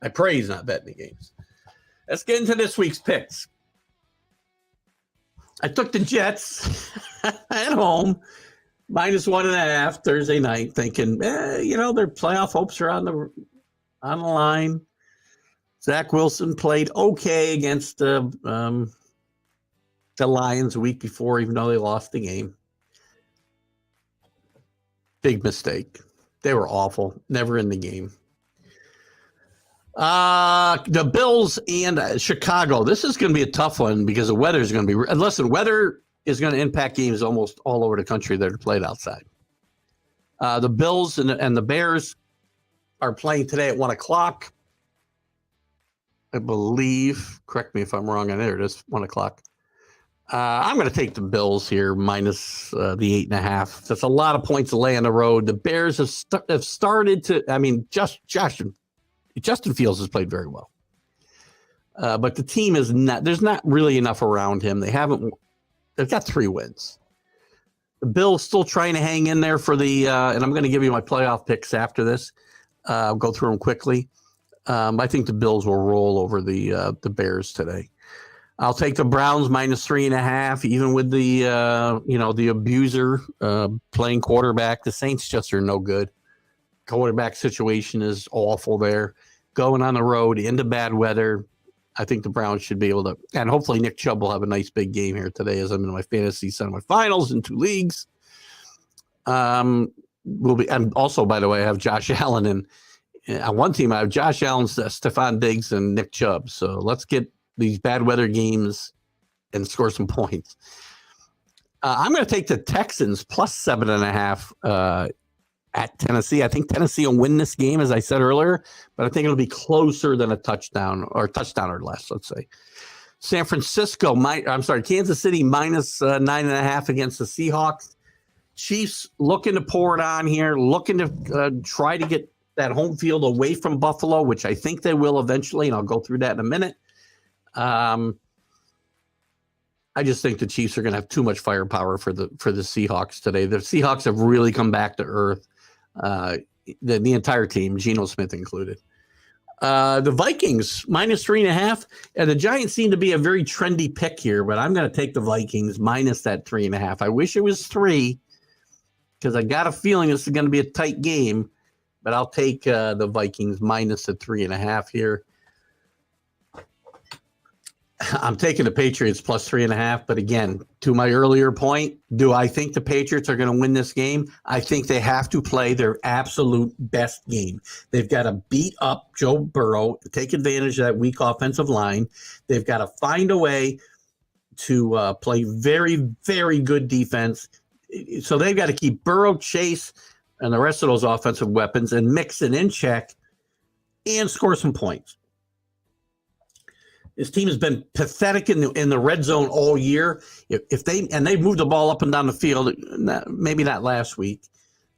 I pray he's not betting the games. Let's get into this week's picks. I took the Jets at home, -1.5 Thursday night, thinking, their playoff hopes are on the line. Zach Wilson played okay against the Lions a week before, even though they lost the game. Big mistake. They were awful. Never in the game. The Bills and Chicago. This is going to be a tough one because the weather is going to be. Listen, weather is going to impact games almost all over the country that are played outside. The Bills and the Bears are playing today at 1 o'clock. I believe. Correct me if I'm wrong. There it is, 1 o'clock. I'm going to take the Bills here minus the 8.5. That's a lot of points to lay on the road. The Bears have started to. I mean, Justin Fields has played very well, but the team is not. There's not really enough around him. They've got 3 wins. The Bills still trying to hang in there for the. And I'm going to give you my playoff picks after this. I'll go through them quickly. I think the Bills will roll over the Bears today. I'll take the Browns minus 3.5, even with the the abuser playing quarterback. The Saints just are no good. Quarterback situation is awful there. Going on the road into bad weather, I think the Browns should be able to, and hopefully Nick Chubb will have a nice big game here today as I'm in my fantasy semifinals in 2 leagues. And also, by the way, I have Josh Allen and on one team I have Josh Allen, Stephon Diggs, and Nick Chubb. So let's get these bad weather games and score some points. I'm going to take the Texans plus 7.5 at Tennessee. I think Tennessee will win this game, as I said earlier, but I think it'll be closer than a touchdown or less, let's say. Kansas City minus 9.5 against the Seahawks. Chiefs looking to pour it on here, looking to try to get that home field away from Buffalo, which I think they will eventually, and I'll go through that in a minute. I just think the Chiefs are going to have too much firepower for the Seahawks today. The Seahawks have really come back to earth. The entire team, Geno Smith included. The Vikings minus 3.5, and the Giants seem to be a very trendy pick here, but I'm going to take the Vikings minus that 3.5. I wish it was 3 because I got a feeling this is going to be a tight game, but I'll take the Vikings minus the 3.5 here. I'm taking the Patriots plus 3.5, but again, to my earlier point, do I think the Patriots are going to win this game? I think they have to play their absolute best game. They've got to beat up Joe Burrow, take advantage of that weak offensive line. They've got to find a way to play very, very good defense. So they've got to keep Burrow, Chase, and the rest of those offensive weapons and mix it in check and score some points. His team has been pathetic in the red zone all year. If they've moved the ball up and down the field, maybe not last week,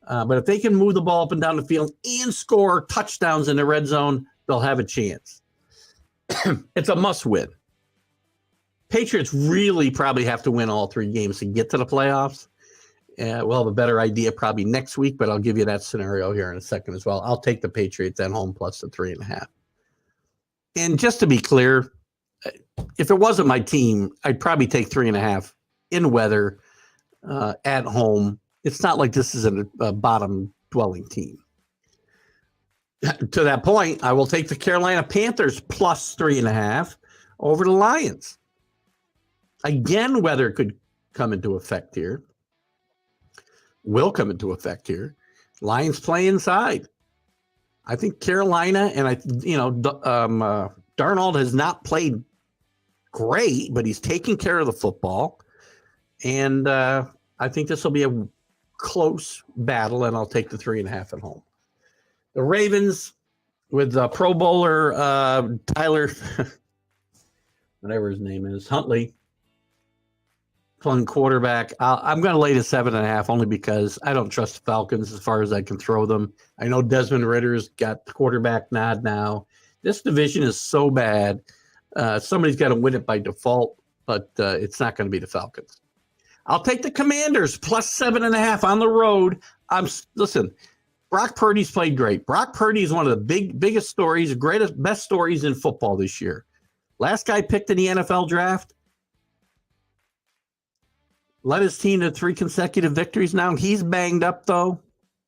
but if they can move the ball up and down the field and score touchdowns in the red zone, they'll have a chance. It's a must win. Patriots really probably have to win all 3 games to get to the playoffs. We'll have a better idea probably next week, but I'll give you that scenario here in a second as well. I'll take the Patriots at home plus the 3.5. And just to be clear, if it wasn't my team, I'd probably take 3.5 in weather at home. It's not like this is a bottom dwelling team. To that point, I will take the Carolina Panthers plus 3.5 over the Lions. Again, weather could come into effect here. Will come into effect here. Lions play inside. I think Carolina and Darnold has not played great, but he's taking care of the football. And I think this will be a close battle, and I'll take the 3.5 at home. The Ravens with Pro Bowler Tyler, whatever his name is, Huntley, playing quarterback. I'm going to lay the 7.5 only because I don't trust the Falcons as far as I can throw them. I know Desmond Ritter's got the quarterback nod now. This division is so bad. Somebody's got to win it by default, but it's not going to be the Falcons. I'll take the Commanders plus 7.5 on the road. Listen, Brock Purdy's played great. Brock Purdy is one of the biggest stories, best stories in football this year. Last guy picked in the NFL draft. Led his team to 3 consecutive victories now. He's banged up, though.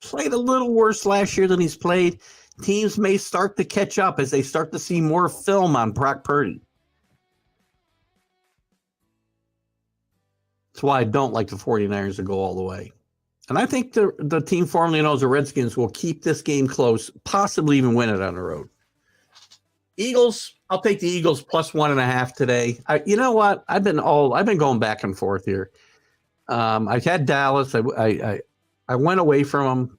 Played a little worse last year than he's played. Teams may start to catch up as they start to see more film on Brock Purdy. That's why I don't like the 49ers to go all the way. And I think the team formerly known as the Redskins will keep this game close, possibly even win it on the road. Eagles, I'll take the Eagles plus 1.5 today. You know what? I've been going back and forth here. I had Dallas. I went away from them.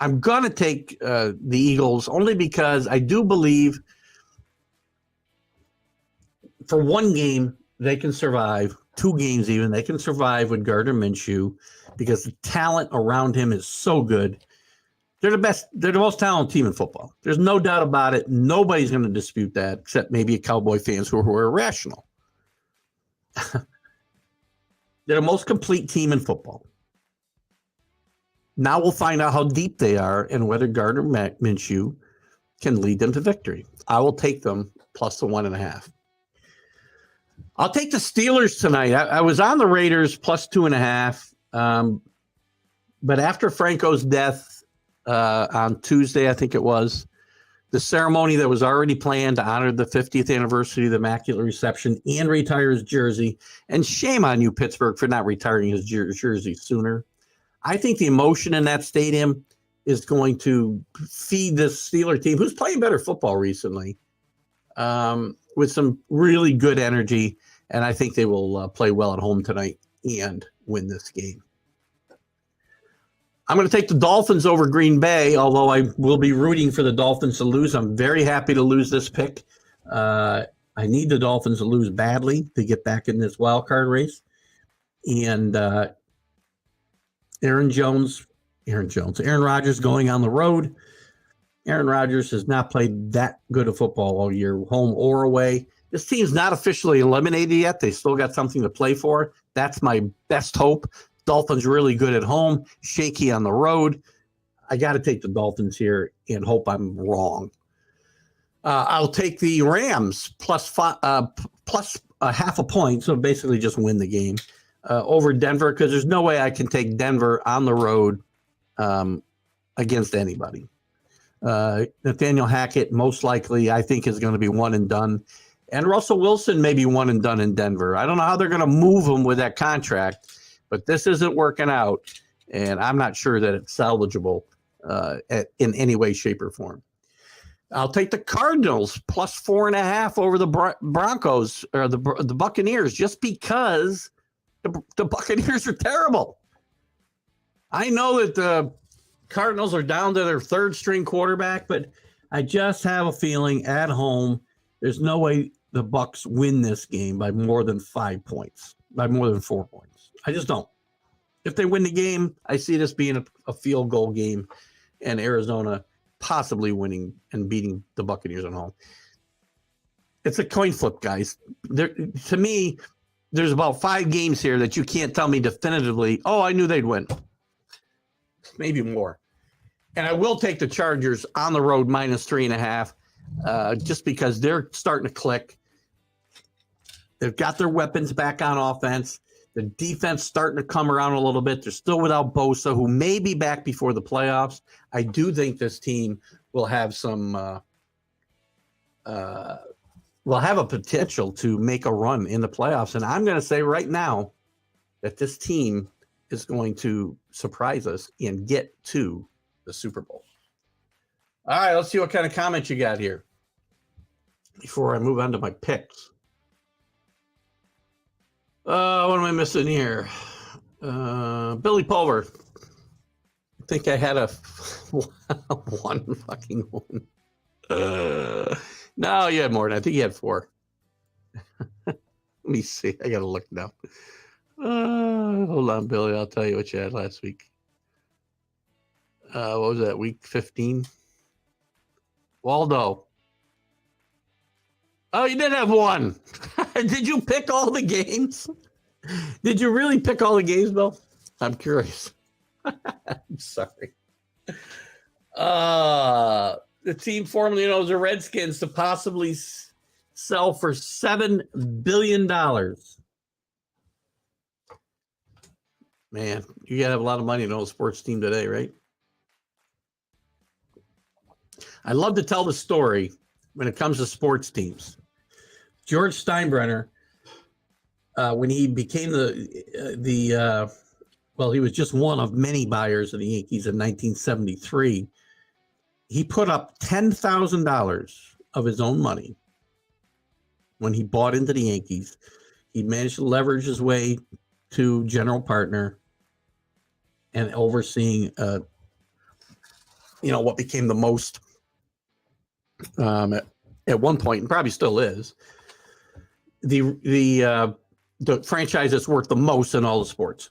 I'm going to take the Eagles only because I do believe for one game they can survive, 2 games even, they can survive with Gardner Minshew because the talent around him is so good. They're the best. They're the most talented team in football. There's no doubt about it. Nobody's going to dispute that except maybe Cowboy fans who are irrational. They're the most complete team in football. Now we'll find out how deep they are and whether Gardner Minshew can lead them to victory. I will take them plus the 1.5. I'll take the Steelers tonight. I was on the Raiders plus 2.5. But after Franco's death on Tuesday, I think it was, the ceremony that was already planned to honor the 50th anniversary of the Immaculate Reception and retire his jersey, and shame on you, Pittsburgh, for not retiring his jersey sooner. I think the emotion in that stadium is going to feed this Steeler team, who's playing better football recently, with some really good energy, and I think they will play well at home tonight and win this game. I'm going to take the Dolphins over Green Bay, although I will be rooting for the Dolphins to lose. I'm very happy to lose this pick. I need the Dolphins to lose badly to get back in this wild card race. And Aaron Rodgers going on the road. Aaron Rodgers has not played that good of football all year, home or away. This team's not officially eliminated yet. They still got something to play for. That's my best hope. Dolphins really good at home, shaky on the road. I got to take the Dolphins here and hope I'm wrong. I'll take the Rams plus 0.5 point, so basically just win the game over Denver, because there's no way I can take Denver on the road against anybody. Nathaniel Hackett most likely I think is going to be one and done, and Russell Wilson may be one and done in Denver. I don't know how they're going to move him with that contract, but this isn't working out, and I'm not sure that it's salvageable in any way, shape, or form. I'll take the Cardinals plus 4.5 over the Broncos or the Buccaneers, just because the Buccaneers are terrible. I know that the Cardinals are down to their third-string quarterback, but I just have a feeling at home there's no way the Bucs win this game by more than 5 points, by more than 4 points. I just don't. If they win the game, I see this being a field goal game and Arizona possibly winning and beating the Buccaneers at home. It's a coin flip, guys. To me, there's about 5 games here that you can't tell me definitively, oh, I knew they'd win. Maybe more. And I will take the Chargers on the road minus 3.5 just because they're starting to click. They've got their weapons back on offense. The defense starting to come around a little bit. They're still without Bosa, who may be back before the playoffs. I do think this team will have will have a potential to make a run in the playoffs. And I'm going to say right now that this team is going to surprise us and get to the Super Bowl. All right, let's see what kind of comments you got here before I move on to my picks. What am I missing here? Billy Pulver. I think I had a one fucking one. No, you had more than I think you had 4. Let me see. I got to look now. Hold on, Billy. I'll tell you what you had last week. What was that? Week 15? Waldo. Oh, you did have 1. Did you pick all the games? Did you really pick all the games, Bill? I'm curious. I'm sorry. The team formerly known as the Redskins to possibly sell for $7 billion. Man, you got to have a lot of money to own a sports team today, right? I love to tell the story when it comes to sports teams. George Steinbrenner, when he became he was just one of many buyers of the Yankees in 1973. He put up $10,000 of his own money when he bought into the Yankees. He managed to leverage his way to general partner and overseeing what became the most at one point, and probably still is, the franchise that's worth the most in all the sports.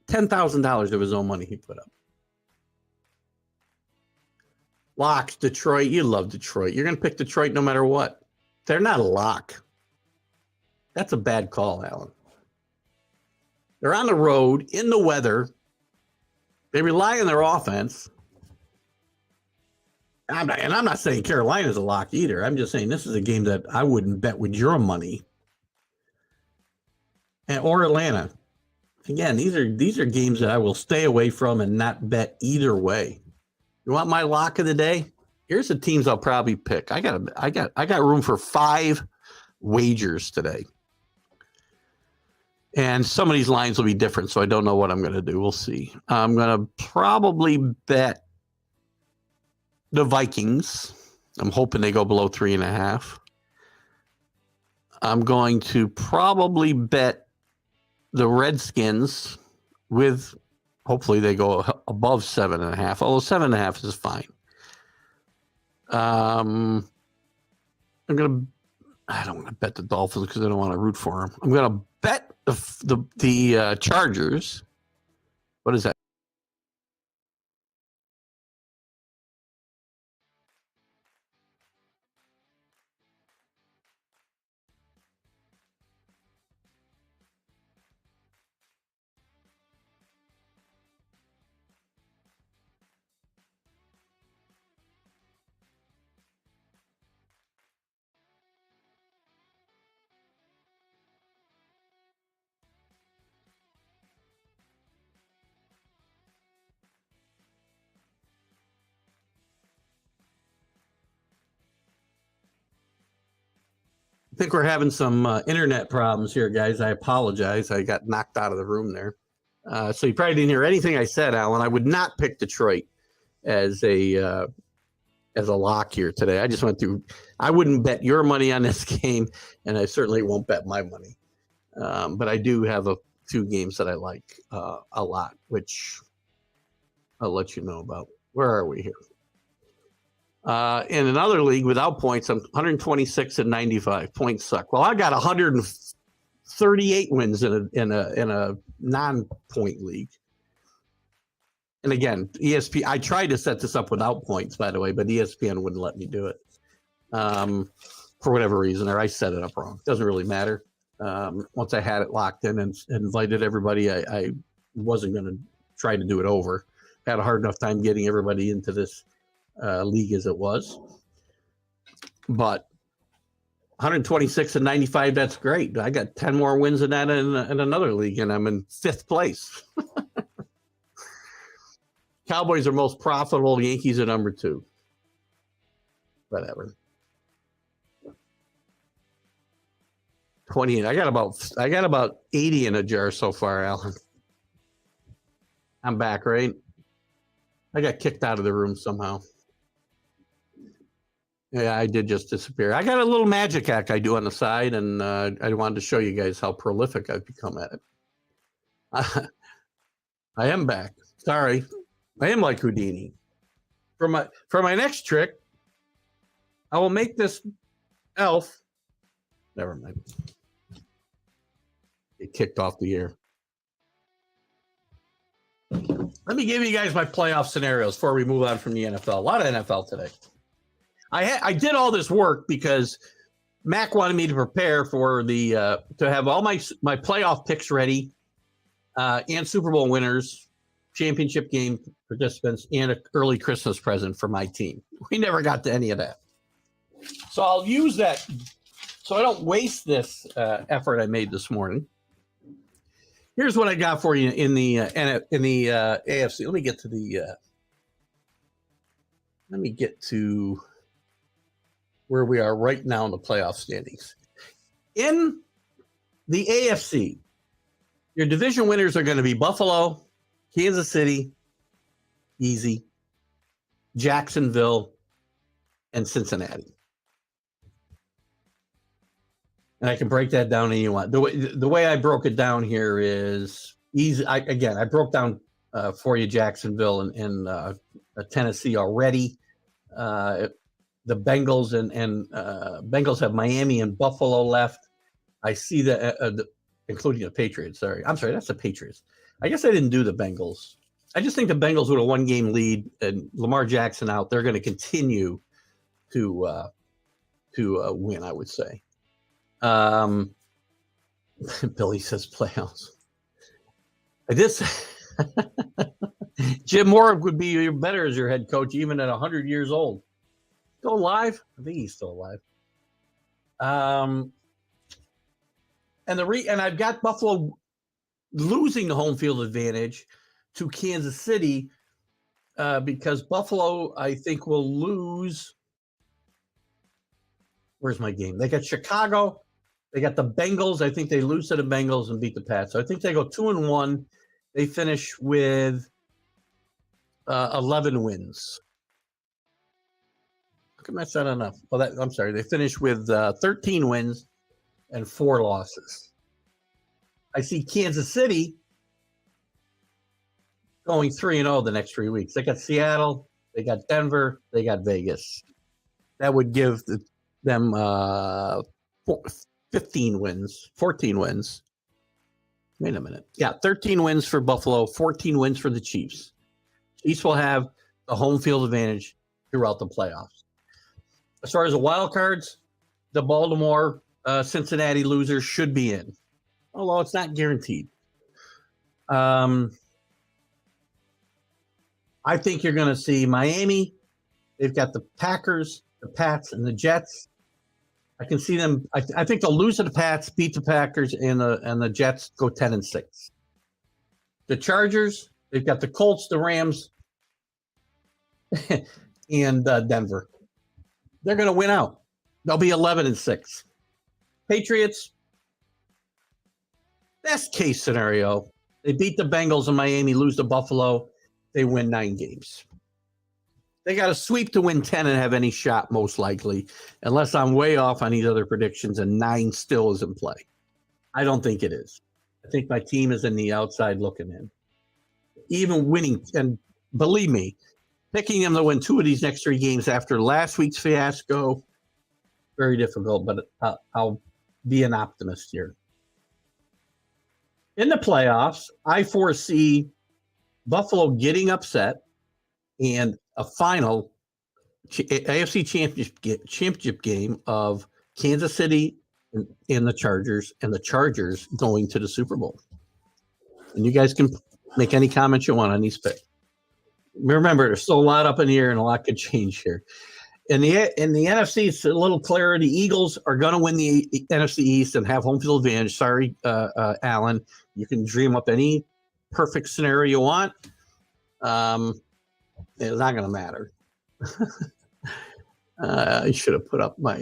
$10,000 of his own money he put up. Locks, Detroit. You love Detroit. You're going to pick Detroit no matter what. They're not a lock. That's a bad call, Alan. They're on the road, in the weather. They rely on their offense. I'm not saying Carolina's a lock either. I'm just saying this is a game that I wouldn't bet with your money. Or Atlanta. Again, these are games that I will stay away from and not bet either way. You want my lock of the day? Here's the teams I'll probably pick. I got room for 5 wagers today. And some of these lines will be different, so I don't know what I'm going to do. We'll see. I'm going to probably bet the Vikings. I'm hoping they go below 3.5. I'm going to probably bet the Redskins with, hopefully they go above 7.5, although 7.5 is fine. I don't want to bet the Dolphins because I don't want to root for them. I'm going to bet the Chargers. What is that? I think we're having some internet problems here, guys. I apologize. I got knocked out of the room there. So you probably didn't hear anything I said, Alan. I would not pick Detroit as a lock here today. I just went through. I wouldn't bet your money on this game, and I certainly won't bet my money. But I do have a few games that I like a lot, which I'll let you know about. Where are we here? In another league without points, I'm 126 and 95. Points suck. Well, I got 138 wins in a non-point league. And again, ESPN. I tried to set this up without points, by the way, but ESPN wouldn't let me do it for whatever reason, or I set it up wrong. Doesn't really matter. Once I had it locked in and invited everybody, I wasn't going to try to do it over. Had a hard enough time getting everybody into this league as it was, but 126 and 95, that's great. I got 10 more wins than that in another league, and I'm in 5th place. Cowboys are most profitable. Yankees are number 2. Whatever. 28. I got about 80 in a jar so far, Alan. I'm back, right? I got kicked out of the room somehow. Yeah, I did just disappear. I got a little magic act I do on the side, and I wanted to show you guys how prolific I've become at it. I am back. Sorry. I am like Houdini. For my next trick, I will make this elf. Never mind. It kicked off the air. Let me give you guys my playoff scenarios before we move on from the NFL. A lot of NFL today. I did all this work because Mac wanted me to prepare for to have all my playoff picks ready, and Super Bowl winners, championship game participants, and an early Christmas present for my team. We never got to any of that. So I'll use that so I don't waste this effort I made this morning. Here's what I got for you in the AFC. Let me get to where we are right now in the playoff standings. In the AFC, your division winners are going to be Buffalo, Kansas City, easy, Jacksonville, and Cincinnati. And I can break that down any you want. The way I broke it down here is easy. I broke down for you Jacksonville and Tennessee already. The Bengals and Bengals have Miami and Buffalo left. I see including the Patriots. Sorry, that's the Patriots. I guess I didn't do the Bengals. I just think the Bengals with a 1-game lead and Lamar Jackson out, they're going to continue to win, I would say. Billy says playoffs. Jim Moore would be better as your head coach, even at 100 years old. Still alive? I think he's still alive. And I've got Buffalo losing the home field advantage to Kansas City because Buffalo, I think, will lose. Where's my game? They got Chicago. They got the Bengals. I think they lose to the Bengals and beat the Pats. So I think they go 2-1. They finish with 11 wins. How come that's not enough? Well, I'm sorry. They finish with 13 wins and 4 losses. I see Kansas City going 3-0 the next 3 weeks. They got Seattle, they got Denver, they got Vegas. That would give them 15 wins, 14 wins. Wait a minute. Yeah, 13 wins for Buffalo, 14 wins for the Chiefs. Chiefs will have the home field advantage throughout the playoffs. As far as the wild cards, the Baltimore, Cincinnati losers should be in, although it's not guaranteed. I think you're going to see Miami. They've got the Packers, the Pats, and the Jets. I can see them. I think they'll lose to the Pats, beat the Packers, and the Jets go 10-6. The Chargers, they've got the Colts, the Rams, and Denver. They're going to win out. They'll be 11-6. Patriots, best case scenario, they beat the Bengals in Miami, lose to Buffalo, they win 9 games. They got to sweep to win 10 and have any shot, most likely, unless I'm way off on these other predictions and 9 still is in play. I don't think it is. I think my team is in the outside looking in. Even winning, and believe me, picking them to win 2 of these next 3 games after last week's fiasco, very difficult, but I'll be an optimist here. In the playoffs, I foresee Buffalo getting upset and a final AFC championship game of Kansas City and the Chargers going to the Super Bowl. And you guys can make any comments you want on these picks. Remember, there's still a lot up in the air and a lot could change here. In the NFC, it's a little clearer. The Eagles are going to win the NFC East and have home field advantage. Sorry, Alan. You can dream up any perfect scenario you want. It's not going to matter. I should have put up my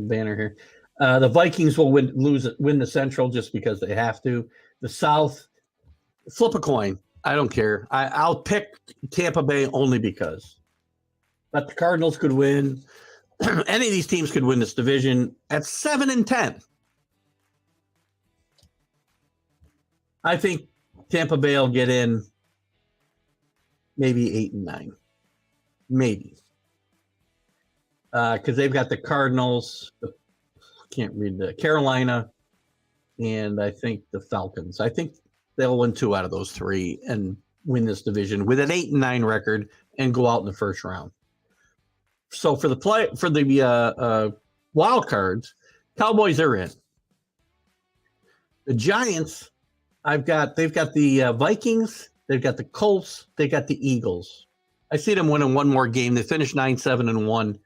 banner here. The Vikings will win the Central just because they have to. The South, flip a coin. I don't care. I'll pick Tampa Bay only because. But the Cardinals could win. Any of these teams could win this division at 7-10. I think Tampa Bay will get in maybe 8-9. Maybe. Because they've got the Cardinals, can't read the Carolina, and I think the Falcons. I think they'll win 2 out of those 3 and win this division with an 8-9 record and go out in the first round. So for the wild cards, Cowboys are in. The Giants, they've got the Vikings, they've got the Colts, they got the Eagles. I see them winning 1 more game. They finished 9-7-1,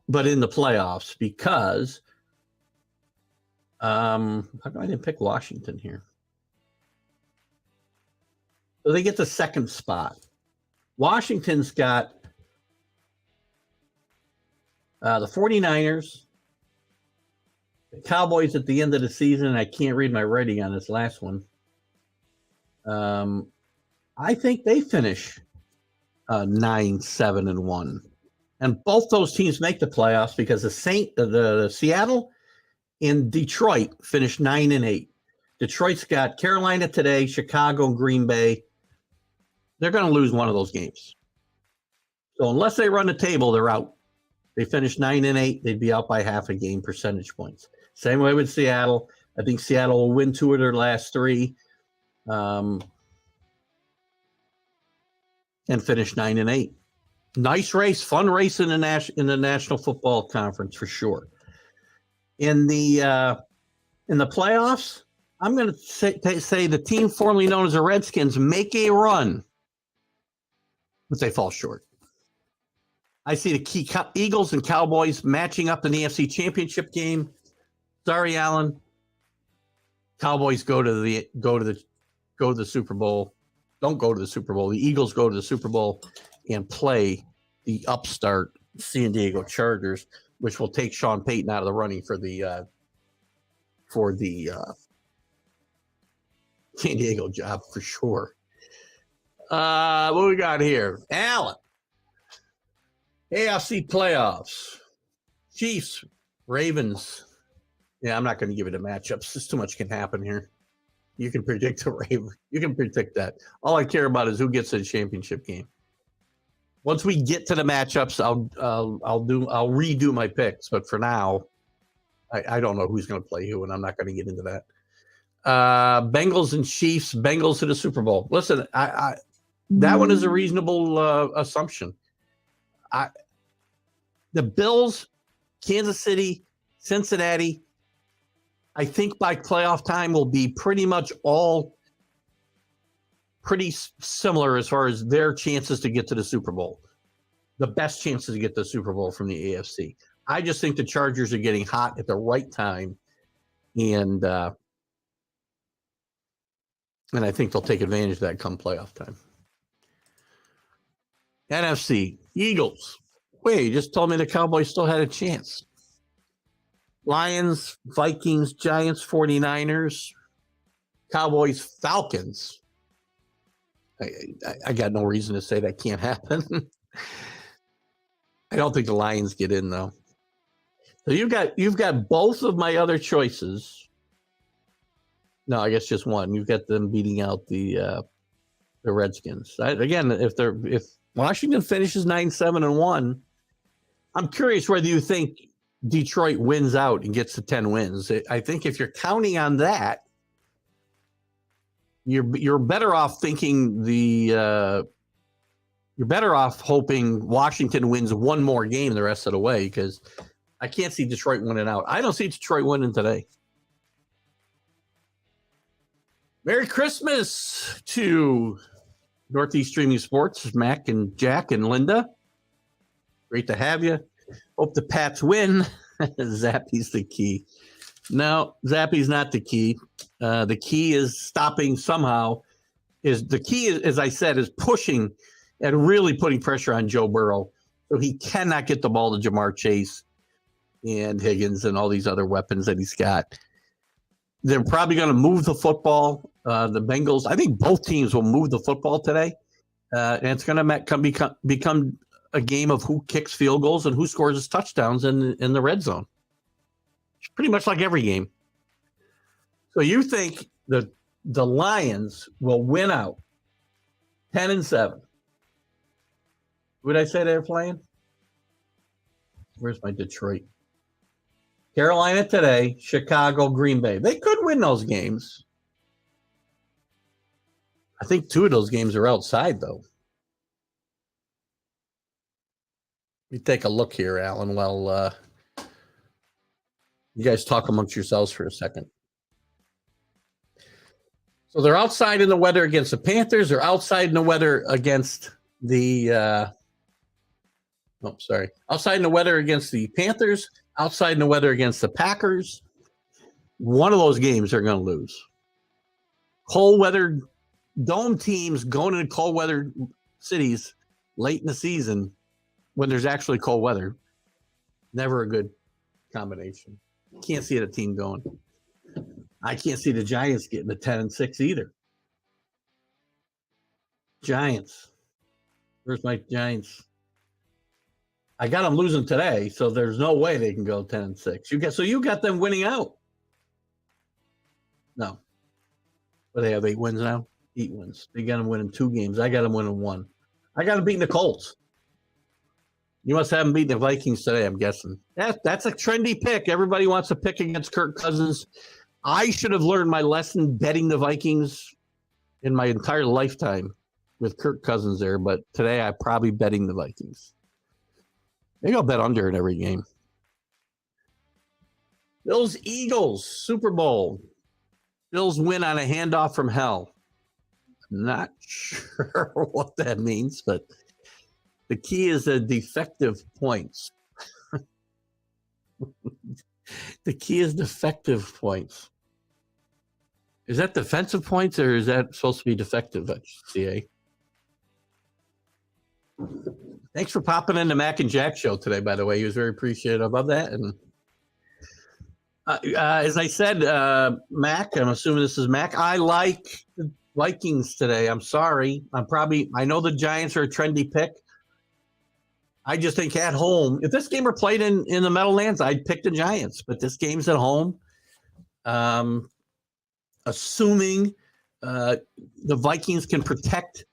but in the playoffs because how come I didn't pick Washington here? So they get the 2nd spot. Washington's got the 49ers, the Cowboys at the end of the season. I can't read my writing on this last one. I think they finish 9-7-1, and both those teams make the playoffs because the Seattle and Detroit finished 9-8. Detroit's got Carolina today, Chicago, Green Bay, They're going to lose one of those games. So unless they run the table, they're out. They finish 9-8, they'd be out by half a game percentage points. Same way with Seattle. I think Seattle will win 2 of their last 3 and finish 9-8. Nice race, fun race in the National Football Conference for sure. In the playoffs, I'm going to say the team formerly known as the Redskins make a run, but they fall short. I see the key Eagles and Cowboys matching up in the AFC Championship game. Sorry, Alan. Cowboys go to the Super Bowl. Don't go to the Super Bowl. The Eagles go to the Super Bowl and play the upstart San Diego Chargers, which will take Sean Payton out of the running for the San Diego job for sure. What we got here? Alan. AFC playoffs. Chiefs, Ravens. Yeah, I'm not going to give it a matchups. Just too much can happen here. You can predict the Ravens. You can predict that. All I care about is who gets to the championship game. Once we get to the matchups, I'll redo my picks. But for now, I don't know who's going to play who, and I'm not going to get into that. Bengals and Chiefs. Bengals to the Super Bowl. Listen, that one is a reasonable assumption. The Bills, Kansas City, Cincinnati, I think by playoff time will be pretty much all pretty similar as far as their chances to get to the Super Bowl. The best chances to get to the Super Bowl from the AFC. I just think the Chargers are getting hot at the right time, and I think they'll take advantage of that come playoff time. NFC, Eagles. Wait, you just told me the Cowboys still had a chance. Lions, Vikings, Giants, 49ers, Cowboys, Falcons. I got no reason to say that can't happen. I don't think the Lions get in, though. So you've got both of my other choices. No, I guess just one. You've got them beating out the Redskins. Again, if Washington finishes 9-7-1, I'm curious whether you think Detroit wins out and gets to 10 wins. I think if you're counting on that, you're better off thinking you're better off hoping Washington wins one more game the rest of the way, because I can't see Detroit winning out. I don't see Detroit winning today. Merry Christmas to Northeast Streaming Sports, Mac and Jack and Linda. Great to have you. Hope the Pats win. Zappy's the key. No, Zappy's not the key. The key is stopping somehow. The key, as I said, is pushing and really putting pressure on Joe Burrow so he cannot get the ball to Jamar Chase and Higgins and all these other weapons that he's got. They're probably going to move the football. The Bengals, I think both teams will move the football today. And it's going to become a game of who kicks field goals and who scores his touchdowns in the red zone. It's pretty much like every game. So you think the Lions will win out 10-7. Who did I say they're playing? Where's my Detroit? Carolina today, Chicago, Green Bay. They could win those games. I think 2 of those games are outside, though. Let me take a look here, Alan, while you guys talk amongst yourselves for a second. So they're outside in the weather against the Panthers. They're outside in the weather against the outside in the weather against the Panthers, outside in the weather against the Packers. One of those games they're going to lose. Cold weather dome teams going into cold weather cities late in the season when there's actually cold weather. Never a good combination. Can't see the team going. I can't see the Giants getting to 10-6 either. Giants. Where's my Giants? I got them losing today, so there's no way they can go 10-6. You got them winning out. No. But they have 8 wins now. 8 wins. They got them winning 2 games. I got them winning 1. I got them beating the Colts. You must have them beating the Vikings today, I'm guessing. That's a trendy pick. Everybody wants to pick against Kirk Cousins. I should have learned my lesson betting the Vikings in my entire lifetime with Kirk Cousins there, but today I'm probably betting the Vikings. Maybe I'll bet under in every game. Bills Eagles Super Bowl. Bills win on a handoff from hell. Not sure what that means, but the key is the defective points. The key is defective points. Is that defensive points or is that supposed to be defective at CA? Thanks for popping in the Mac and Jack show today, by the way. He was very appreciative of that. And as I said, Mac, I'm assuming this is Mac. I like the Vikings today. I'm sorry. I know the Giants are a trendy pick. I just think at home, if this game were played in the Meadowlands, I'd pick the Giants. But this game's at home. Assuming the Vikings can protect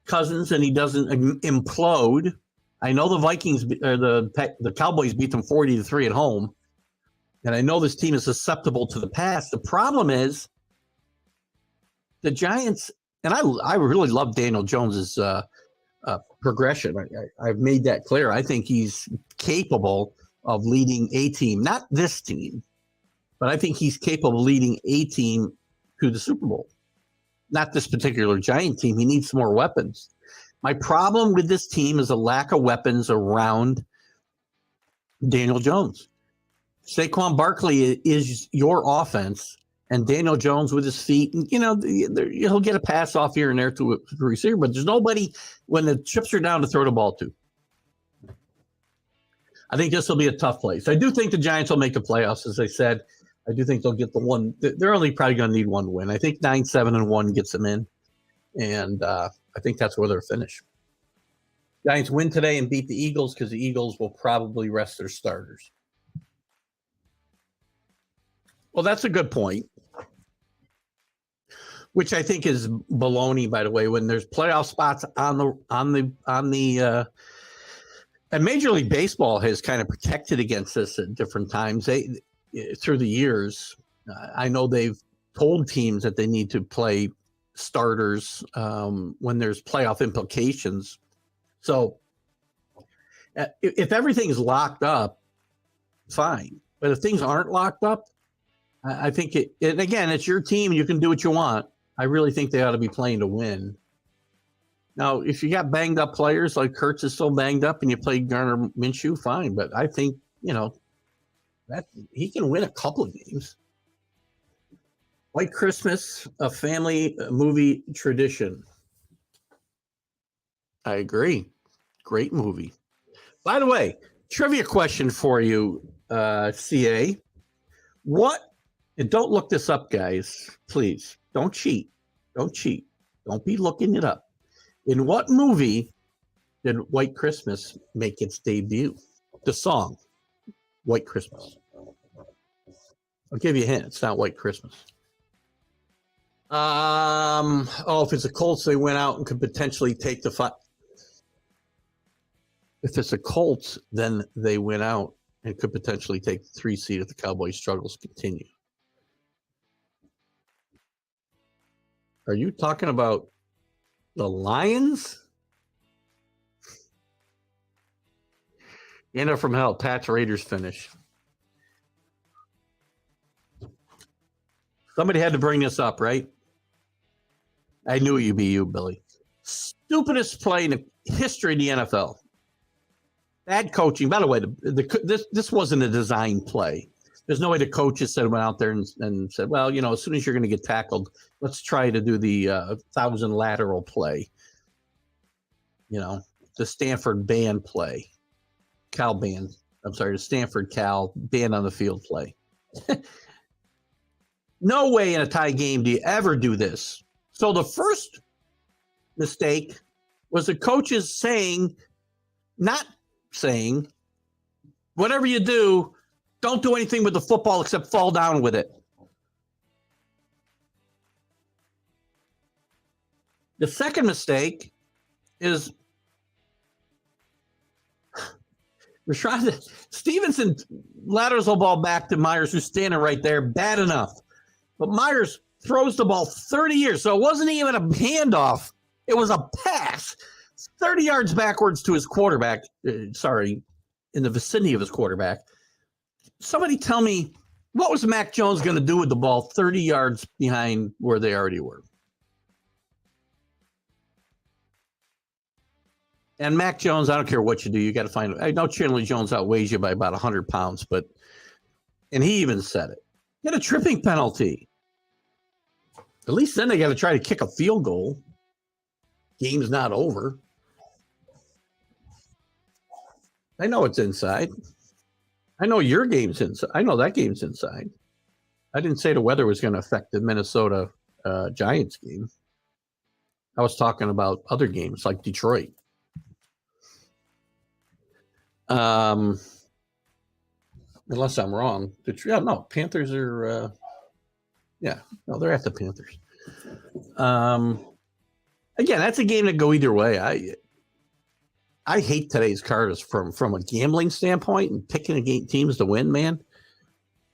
Cousins and he doesn't implode. I know the Vikings or the Cowboys beat them 40-3 at home. And I know this team is susceptible to the pass. The problem is the Giants, and I really love Daniel Jones's progression. I've made that clear. I think he's capable of leading a team, not this team, but I think he's capable of leading a team to the Super Bowl. Not this particular Giant team. He needs more weapons. My problem with this team is a lack of weapons around Daniel Jones. Saquon Barkley is your offense, and Daniel Jones with his feet, he'll get a pass off here and there to a receiver, but there's nobody when the chips are down to throw the ball to. I think this will be a tough place. I do think the Giants will make the playoffs, as I said. I do think they'll get the one. They're only probably going to need one win. I think 9-7-1 gets them in, and I think that's where they'll finish. Giants win today and beat the Eagles because the Eagles will probably rest their starters. Well, that's a good point, which I think is baloney, by the way. When there's playoff spots on the and Major League Baseball has kind of protected against this at different times. Through the years, I know they've told teams that they need to play starters when there's playoff implications. So if everything's locked up, fine. But if things aren't locked up, I think and again, it's your team. You can do what you want. I really think they ought to be playing to win. Now, if you got banged up players like Kurtz is still banged up and you play Gardner Minshew, fine. But I think, that he can win a couple of games. White Christmas, a family movie tradition. I agree. Great movie. By the way, trivia question for you, CA. And don't look this up, guys. Please. Don't cheat. Don't cheat. Don't be looking it up. In what movie did White Christmas make its debut? The song, White Christmas. I'll give you a hint. It's not White Christmas. If it's the Colts, they went out and could potentially take the fight. If it's the Colts, then they went out and could potentially take the 3 seed if the Cowboys' struggles continue. Are you talking about the Lions? Anna from hell, Pats Raiders finish. Somebody had to bring this up, right? I knew you'd be you, Billy. Stupidest play in the history of the NFL. Bad coaching. By the way, this wasn't a design play. There's no way the coaches went out there and said, well, as soon as you're going to get tackled, let's try to do the 1,000 lateral play. The Stanford band play. Cal band. I'm sorry, the Stanford Cal band on the field play. No way in a tie game do you ever do this. So the first mistake was the coaches not saying, whatever you do, don't do anything with the football except fall down with it. The second mistake is Rashad Stevenson laterals the ball back to Myers, who's standing right there. Bad enough. But Myers throws the ball 30 years, so it wasn't even a handoff. It was a pass 30 yards backwards to his quarterback. In the vicinity of his quarterback. Somebody tell me, what was Mac Jones going to do with the ball 30 yards behind where they already were? And Mac Jones, I don't care what you do, you got to find it. I know Chandler Jones outweighs you by about 100 pounds, and he even said it. Get a tripping penalty. At least then they got to try to kick a field goal. Game's not over. I know it's inside. I know your game's inside. I know that game's inside. I didn't say the weather was going to affect the Minnesota Giants game. I was talking about other games like Detroit. Unless I'm wrong. Panthers are they're at the Panthers. Again, that's a game that go either way. I hate today's cards from a gambling standpoint and picking teams to win, man.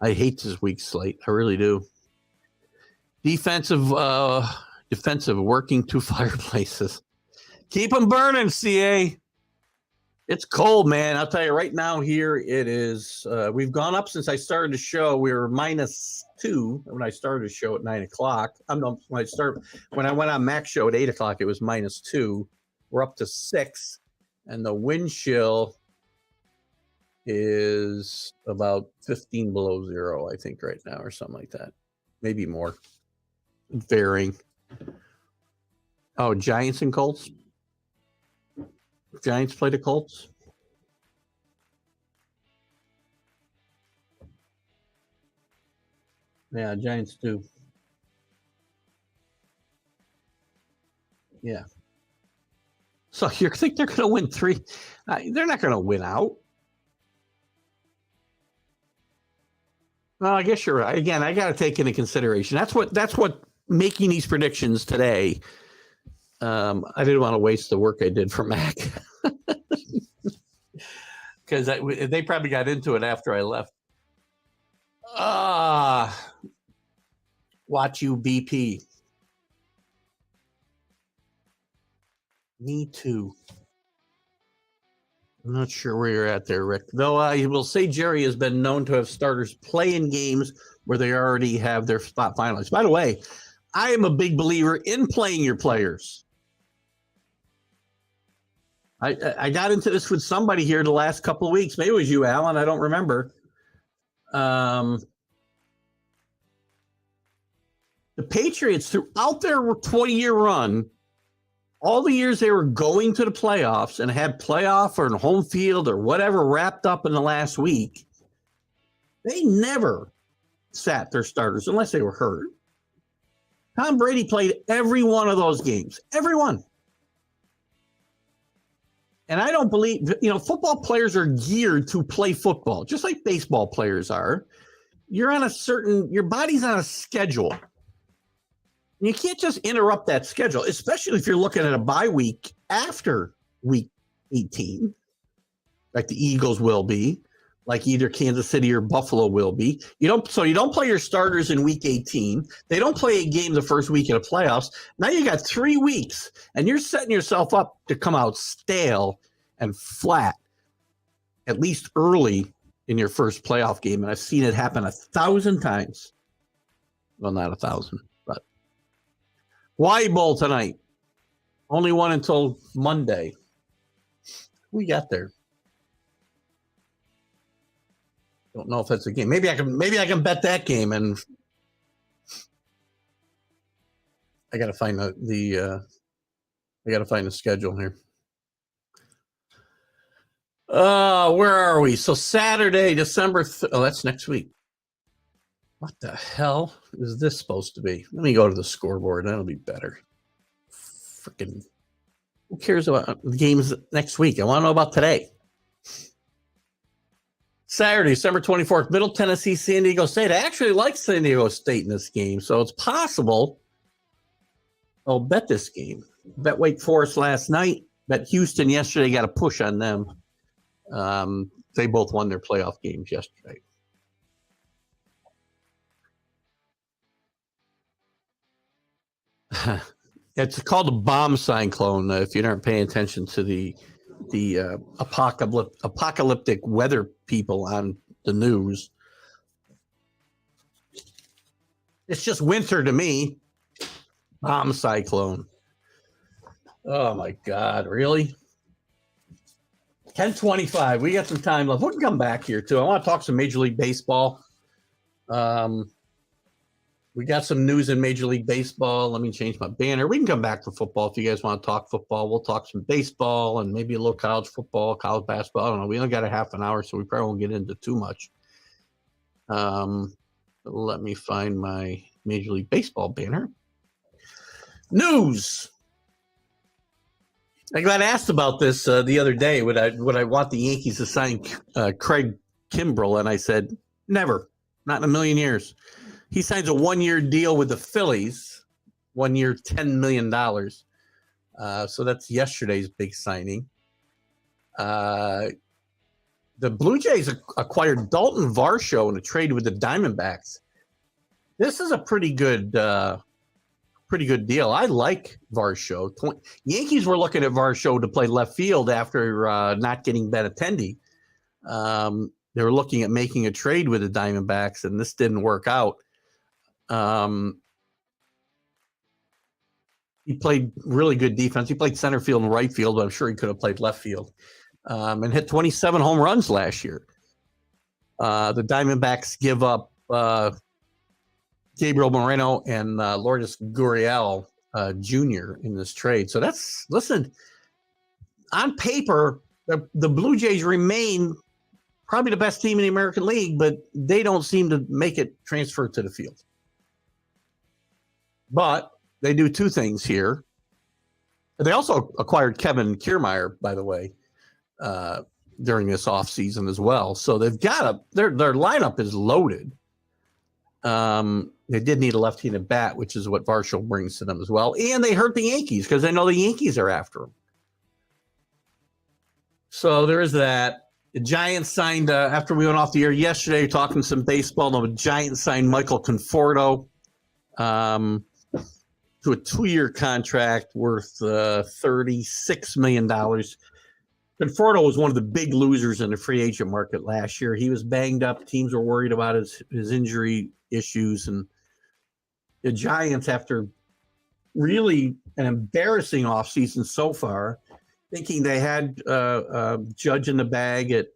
I hate this week's slate. I really do. Defensive working two fireplaces. Keep them burning, CA. It's cold, man. I'll tell you right now here it is. We've gone up since I started the show. We were -2 when I started the show at 9 o'clock. When I went on Mac's show at 8 o'clock, it was -2. We're up to 6. And the wind chill is about 15 below zero, I think, right now, or something like that. Maybe more. Varying. Oh, Giants and Colts? Giants play the Colts? Yeah, Giants do. Yeah. So you think they're going to win 3? They're not going to win out. Well, I guess you're right. Again, I got to take into consideration. That's what making these predictions today. I didn't want to waste the work I did for Mac because they probably got into it after I left. Watch you, BP. Me too. I'm not sure where you're at there, Rick. Though I will say Jerry has been known to have starters play in games where they already have their spot finalized. By the way, I am a big believer in playing your players. I got into this with somebody here the last couple of weeks. Maybe it was you, Alan. I don't remember. The Patriots, throughout their 20-year run, all the years they were going to the playoffs and had playoff or home field or whatever wrapped up in the last week, they never sat their starters unless they were hurt. Tom Brady played every one of those games. Every one. And I don't believe, football players are geared to play football, just like baseball players are. Your body's on a schedule. You can't just interrupt that schedule, especially if you're looking at a bye week after week 18, like the Eagles will be, like either Kansas City or Buffalo will be. You don't play your starters in week 18. They don't play a game the first week of the playoffs. Now you got 3 weeks, and you're setting yourself up to come out stale and flat, at least early in your first playoff game. And I've seen it happen 1,000 times. Well, not 1,000. Hawaii Bowl tonight. Only one until Monday. We got there. Don't know if that's a game. Maybe I can bet that game, and I got to find the schedule here. Where are we? So Saturday, December. That's next week. What the hell is this supposed to be? Let me go to the scoreboard. That'll be better. Freaking, who cares about the games next week? I want to know about today. Saturday, December 24th, Middle Tennessee, San Diego State. I actually like San Diego State in this game, so it's possible I'll bet this game. Bet Wake Forest last night. Bet Houston yesterday. Got a push on them. They both won their playoff games yesterday. It's called a bomb cyclone. If you aren't paying attention to the apocalyptic weather people on the news, it's just winter to me. Bomb cyclone. Oh my God! Really? 10:25. We got some time left. We can come back here too. I want to talk some Major League Baseball. We got some news in Major League Baseball. Let me change my banner. We can come back to football if you guys want to talk football. We'll talk some baseball and maybe a little college football, college basketball. I don't know. We only got a half an hour, so we probably won't get into too much. Let me find my Major League Baseball banner. News. I got asked about this the other day. Would I want the Yankees to sign Craig Kimbrell? And I said, never. Not in a million years. He signs a 1-year deal with the Phillies, 1 year, $10 million. So that's yesterday's big signing. The Blue Jays acquired Dalton Varsho in a trade with the Diamondbacks. This is a pretty good deal. I like Varsho. Yankees were looking at Varsho to play left field after not getting Benintendi. They were looking at making a trade with the Diamondbacks, and this didn't work out. He played really good defense. He played center field and right field, but I'm sure he could have played left field. And hit 27 home runs last year. The Diamondbacks give up Gabriel Moreno and Lourdes Gurriel Jr. in this trade. So listen, on paper, the Blue Jays remain probably the best team in the American League, but they don't seem to make it transfer to the field. But they do two things here. They also acquired Kevin Kiermaier, by the way, during this offseason as well. So they've got their lineup is loaded. They did need a left-handed bat, which is what Varsho brings to them as well. And they hurt the Yankees because they know the Yankees are after them. So there is that. The Giants signed, after we went off the air yesterday, talking some baseball, the Giants signed Michael Conforto to a 2-year contract worth $36 million. Conforto was one of the big losers in the free agent market last year. He was banged up. Teams were worried about his injury issues. And the Giants, after really an embarrassing offseason so far, thinking they had Judge in the bag at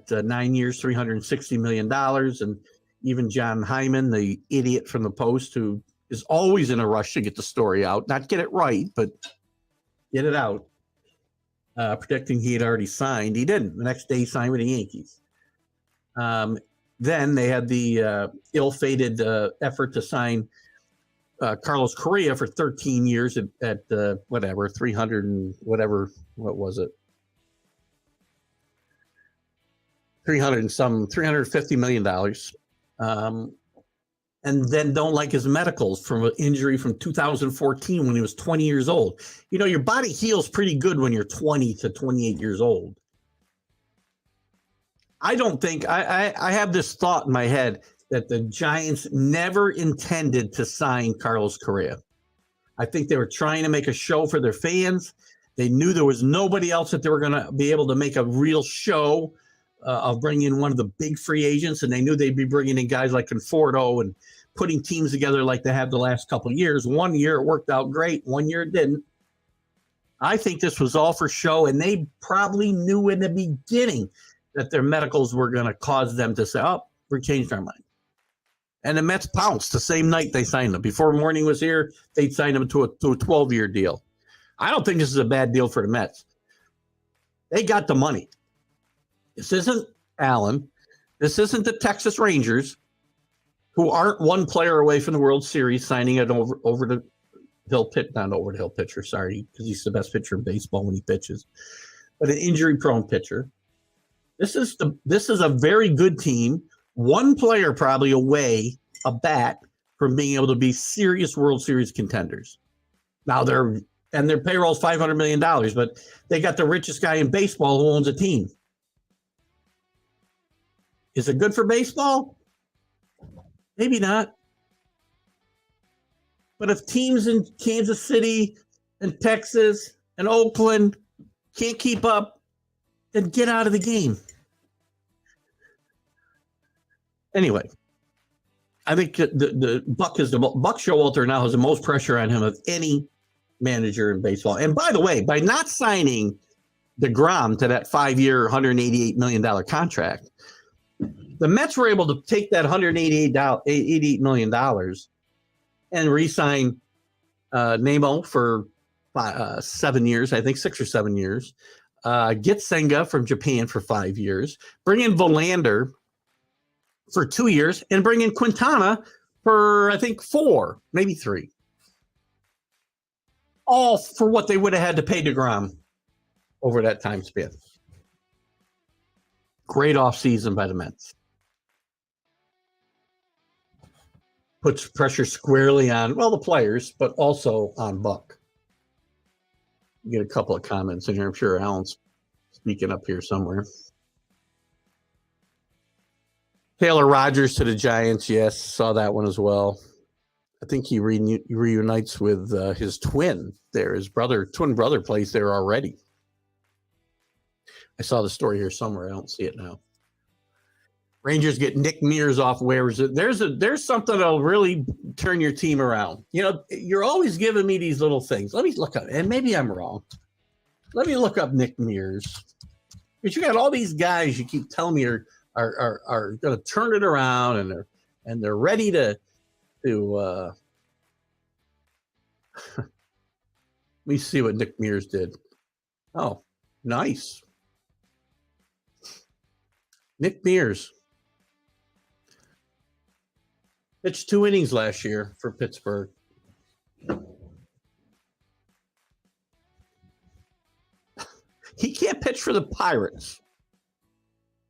9 years, $360 million. And even John Hyman, the idiot from the Post, who is always in a rush to get the story out, not get it right, but get it out, predicting he had already signed. He didn't. The next day he signed with the Yankees. Then they had the ill-fated effort to sign Carlos Correa for 13 years at 300 and whatever, what was it? $350 million. And then don't like his medicals from an injury from 2014 when he was 20 years old. You know, your body heals pretty good when you're 20 to 28 years old. I don't think, I have this thought in my head that the Giants never intended to sign Carlos Correa. I think they were trying to make a show for their fans. They knew there was nobody else that they were going to be able to make a real show of bringing in one of the big free agents, and they knew they'd be bringing in guys like Conforto and putting teams together like they have the last couple of years. 1 year it worked out great. 1 year it didn't. I think this was all for show, and they probably knew in the beginning that their medicals were going to cause them to say, oh, we changed our mind. And the Mets pounced the same night they signed him. Before morning was here, they'd signed him to a 12-year deal. I don't think this is a bad deal for the Mets. They got the money. This isn't Allen. This isn't the Texas Rangers, who aren't one player away from the World Series, signing an over-the-hill pitcher, sorry, because he's the best pitcher in baseball when he pitches, but an injury-prone pitcher. This is a very good team, one player probably away, a bat, from being able to be serious World Series contenders. Now their payroll is $500 million, but they got the richest guy in baseball who owns a team. Is it good for baseball? Maybe not. But if teams in Kansas City and Texas and Oakland can't keep up, then get out of the game. Anyway, I think the Buck Showalter now has the most pressure on him of any manager in baseball. And by the way, by not signing DeGrom to that 5-year, $188 million contract, the Mets were able to take that $188 million and re-sign Nemo for 7 years, I think 6 or 7 years. Get Senga from Japan for 5 years. Bring in Verlander for 2 years, and bring in Quintana for, I think, 4, maybe 3. All for what they would have had to pay DeGrom over that time span. Great offseason by the Mets. Puts pressure squarely on, well, the players, but also on Buck. You get a couple of comments in here. I'm sure Alan's speaking up here somewhere. Taylor Rogers to the Giants, yes, saw that one as well. I think he reunites with his twin there. His twin brother plays there already. I saw the story here somewhere. I don't see it now. Rangers get Nick Mears off waivers. There's something that'll really turn your team around. You know, you're always giving me these little things. Let me look up, and maybe I'm wrong. Let me look up Nick Mears. Because you got all these guys you keep telling me are going to turn it around, and they're ready to let me see what Nick Mears did. Oh, nice. Nick Mears pitched 2 innings last year for Pittsburgh. He can't pitch for the Pirates,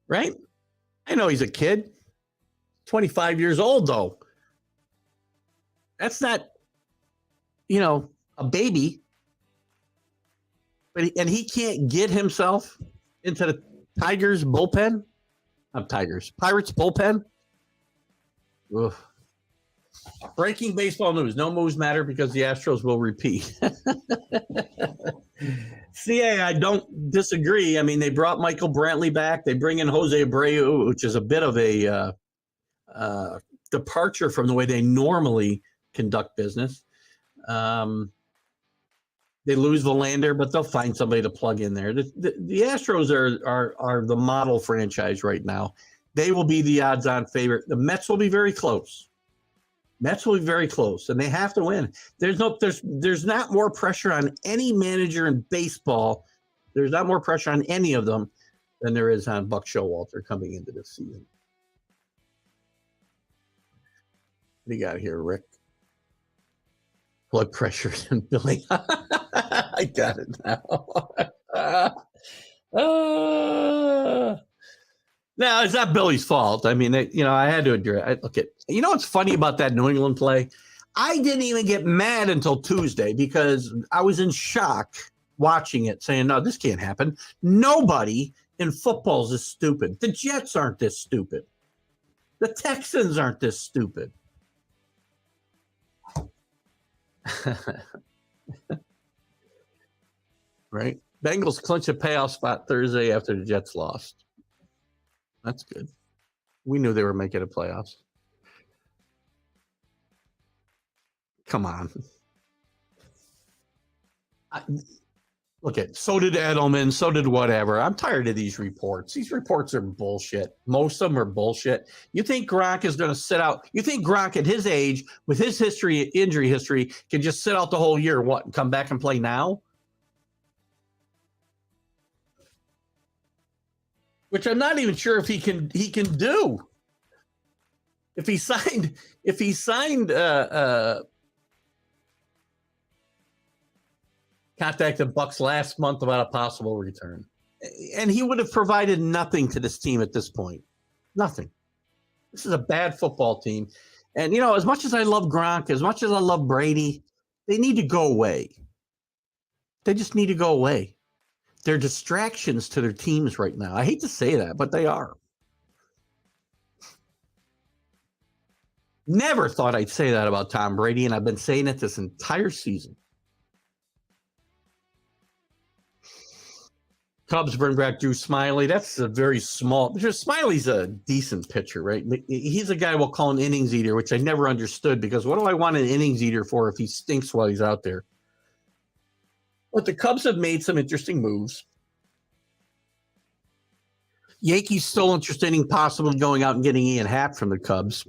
right? I know he's a kid, 25 years old, though. That's not, a baby. But he can't get himself into the Pirates bullpen. Ugh. Breaking baseball news. No moves matter because the Astros will repeat. CA, I don't disagree. I mean, they brought Michael Brantley back. They bring in Jose Abreu, which is a bit of a departure from the way they normally conduct business. They lose Verlander, but they'll find somebody to plug in there. The Astros are the model franchise right now. They will be the odds-on favorite. The Mets will be very close. And they have to win. There's not more pressure on any manager in baseball. There's not more pressure on any of them than there is on Buck Showalter coming into this season. What do you got here, Rick? Blood pressure and Billy. I got it now. No, it's not Billy's fault. I mean, I had to address. What's funny about that New England play? I didn't even get mad until Tuesday because I was in shock watching it, saying, "No, this can't happen. Nobody in football is this stupid. The Jets aren't this stupid. The Texans aren't this stupid." Right? Bengals clinch a playoff spot Thursday after the Jets lost. That's good. We knew they were making the playoffs. Come on. So did Edelman. So did whatever. I'm tired of these reports. These reports are bullshit. Most of them are bullshit. You think Gronk is going to sit out? You think Gronk at his age, with his injury history, can just sit out the whole year? What? And come back and play now? Which I'm not even sure if he can do. If he signed contacted Bucks last month about a possible return. And he would have provided nothing to this team at this point. Nothing. This is a bad football team. And, as much as I love Gronk, as much as I love Brady, They need to go away. They just need to go away. They're distractions to their teams right now. I hate to say that, but they are. Never thought I'd say that about Tom Brady, and I've been saying it this entire season. Cubs bring back Drew Smyly. That's a very small. Smiley's a decent pitcher, right? He's a guy we'll call an innings eater, which I never understood because what do I want an innings eater for if he stinks while he's out there? But the Cubs have made some interesting moves. Yankees still interested in possibly going out and getting Ian Happ from the Cubs.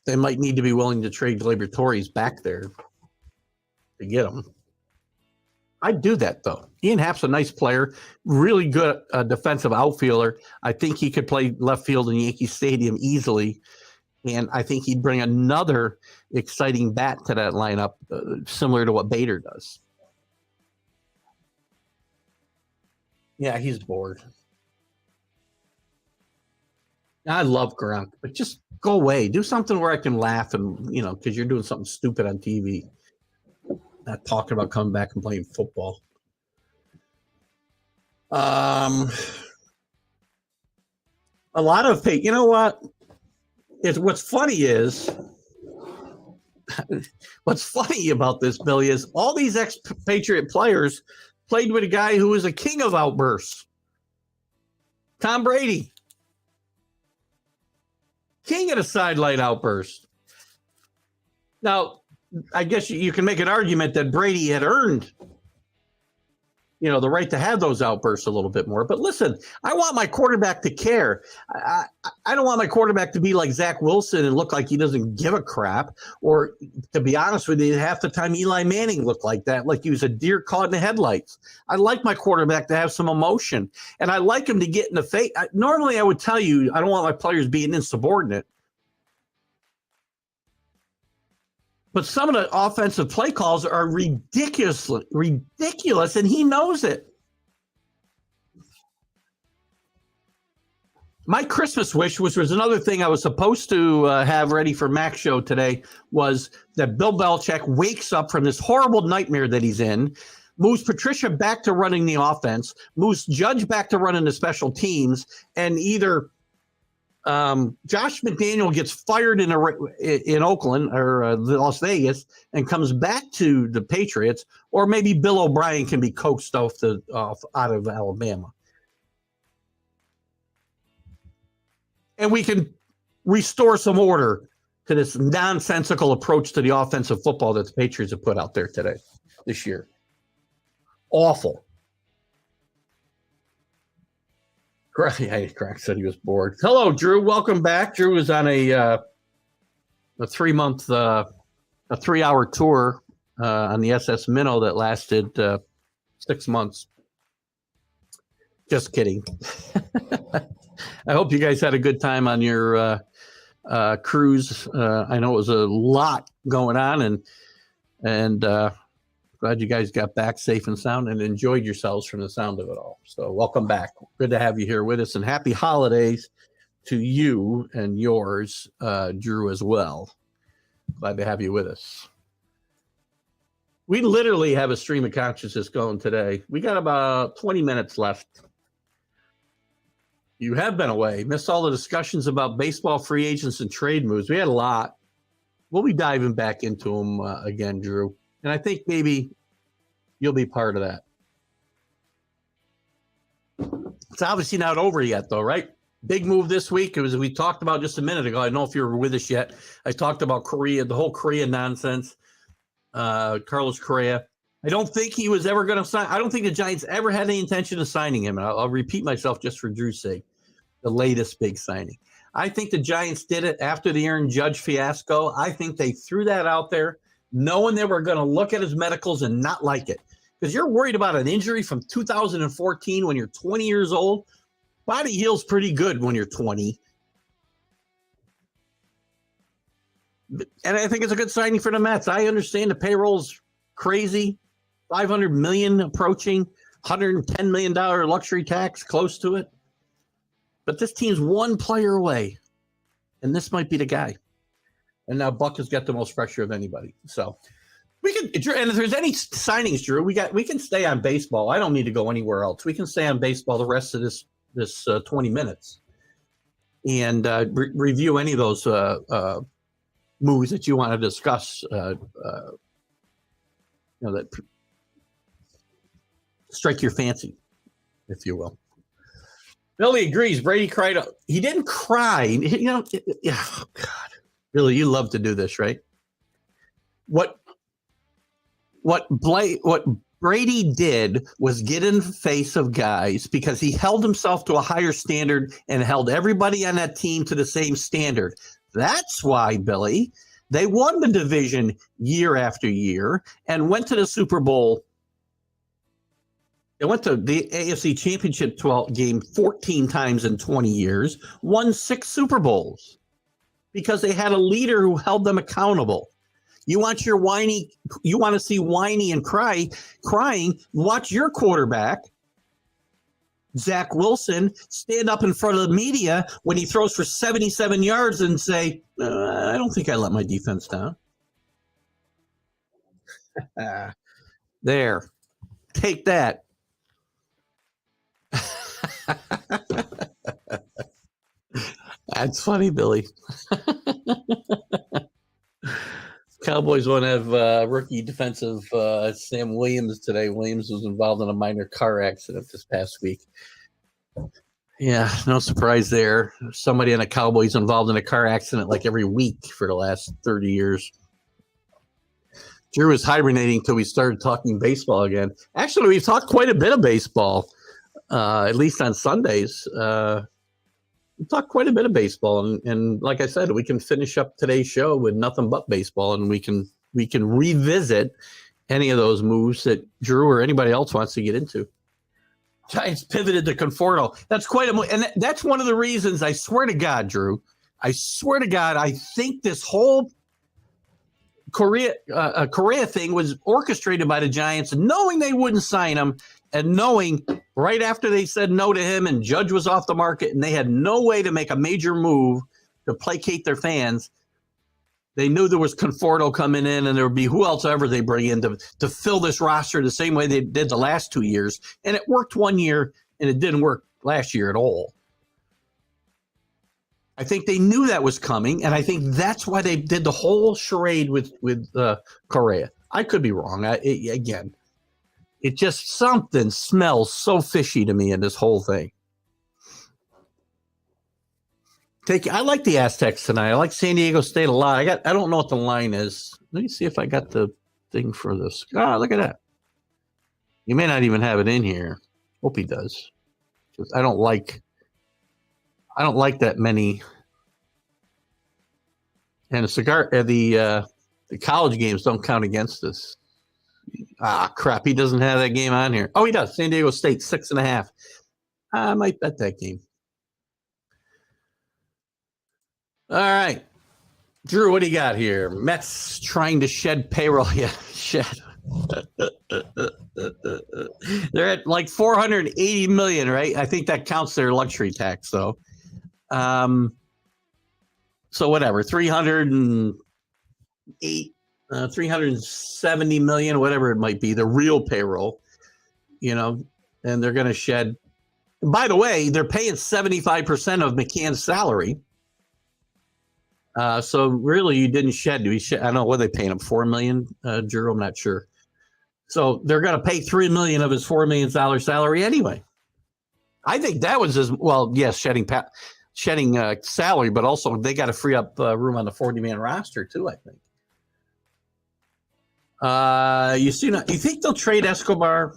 They might need to be willing to trade Gleyber Torres back there to get him. I'd do that, though. Ian Happ's a nice player, really good defensive outfielder. I think he could play left field in Yankee Stadium easily, and I think he'd bring another exciting bat to that lineup, similar to what Bader does. Yeah, he's bored. I love Gronk, but just go away. Do something where I can laugh and, because you're doing something stupid on TV. Not talking about coming back and playing football. A lot of you know what? What's funny about this, Billy, is all these ex-Patriot players played with a guy who was a king of outbursts. Tom Brady. King of the sideline outburst. Now, I guess you can make an argument that Brady had earned, the right to have those outbursts a little bit more. But listen, I want my quarterback to care. I don't want my quarterback to be like Zach Wilson and look like he doesn't give a crap. Or, to be honest with you, half the time Eli Manning looked like that, like he was a deer caught in the headlights. I like my quarterback to have some emotion, and I like him to get in the face. Normally, I would tell you I don't want my players being insubordinate. But some of the offensive play calls are ridiculous, and he knows it. My Christmas wish, which was another thing I was supposed to have ready for Mac's show today, was that Bill Belichick wakes up from this horrible nightmare that he's in, moves Patricia back to running the offense, moves Judge back to running the special teams, and either Josh McDaniel gets fired in Oakland or Las Vegas and comes back to the Patriots, or maybe Bill O'Brien can be coaxed out of Alabama. And we can restore some order to this nonsensical approach to the offensive football that the Patriots have put out there this year. Awful. Craig said he was bored. Hello, Drew. Welcome back. Drew was on a 3-hour tour on the SS Minnow that lasted 6 months. Just kidding. I hope you guys had a good time on your cruise. I know it was a lot going on, and glad you guys got back safe and sound and enjoyed yourselves from the sound of it all. So welcome back. Good to have you here with us, and happy holidays to you and yours, Drew, as well. Glad to have you with us. We literally have a stream of consciousness going today. We got about 20 minutes left. You have been away. Missed all the discussions about baseball free agents and trade moves. We had a lot. We'll be diving back into them again, Drew. And I think maybe you'll be part of that. It's obviously not over yet, though, right? Big move this week. It was we talked about just a minute ago. I don't know if you were with us yet. I talked about Correa, the whole Correa nonsense. Carlos Correa. I don't think he was ever going to sign. I don't think the Giants ever had any intention of signing him. And I'll repeat myself just for Drew's sake. The latest big signing. I think the Giants did it after the Aaron Judge fiasco. I think they threw that out there, knowing they were going to look at his medicals and not like it. Because you're worried about an injury from 2014 when you're 20 years old. Body heals pretty good when you're 20. And I think it's a good signing for the Mets. I understand the payroll's crazy. $500 million approaching, $110 million luxury tax close to it. But this team's one player away, and this might be the guy. And now Buck has got the most pressure of anybody. So we can, and if there's any signings, Drew, we can stay on baseball. I don't need to go anywhere else. We can stay on baseball the rest of this 20 minutes and review any of those moves that you want to discuss. That strike your fancy, if you will. Billy agrees. Brady cried. He didn't cry. Oh God, Billy, you love to do this, right? What Brady did was get in the face of guys because he held himself to a higher standard and held everybody on that team to the same standard. That's why, Billy, they won the division year after year and went to the Super Bowl. They went to the AFC Championship game 14 times in 20 years, won 6 Super Bowls because they had a leader who held them accountable. You want to see whiny and crying, watch your quarterback, Zach Wilson, stand up in front of the media when he throws for 77 yards and say, I don't think I let my defense down. There. Take that. That's funny, Billy. Cowboys want to have rookie defensive Sam Williams today. Williams was involved in a minor car accident this past week. Yeah, no surprise there. Somebody on the Cowboys involved in a car accident like every week for the last 30 years. Drew was hibernating until we started talking baseball again. Actually, we've talked quite a bit of baseball, at least on Sundays. We talked quite a bit of baseball, and like I said, we can finish up today's show with nothing but baseball, and we can revisit any of those moves that Drew or anybody else wants to get into. Giants pivoted to Conforto. That's quite a move, and that's one of the reasons. I swear to God, Drew. I swear to God, I think this whole Correa thing was orchestrated by the Giants, knowing they wouldn't sign him, and knowing right after they said no to him and Judge was off the market and they had no way to make a major move to placate their fans, they knew there was Conforto coming in and there would be who else ever they bring in to fill this roster the same way they did the last 2 years. And it worked 1 year and it didn't work last year at all. I think they knew that was coming, and I think that's why they did the whole charade with Correa. I could be wrong. Again, it just something smells so fishy to me in this whole thing. I like the Aztecs tonight. I like San Diego State a lot. I don't know what the line is. Let me see if I got the thing for this. Look at that. You may not even have it in here. Hope he does. Because I don't like that many. And the college games don't count against us. Crap. He doesn't have that game on here. Oh, he does. San Diego State, 6.5. I might bet that game. All right. Drew, what do you got here? Mets trying to shed payroll. Yeah, shed. They're at like $480 million, right? I think that counts their luxury tax, though. So whatever, 370 million, whatever it might be, the real payroll, and they're going to shed. By the way, they're paying 75% of McCann's salary. So really, you didn't shed. I don't know what they paying him, $4 million, Drew. I'm not sure. So they're going to pay $3 million of his $4 million salary anyway. I think that was as well. Yes, shedding salary, but also they got to free up room on the 40-man roster too. I think. You think they'll trade Escobar?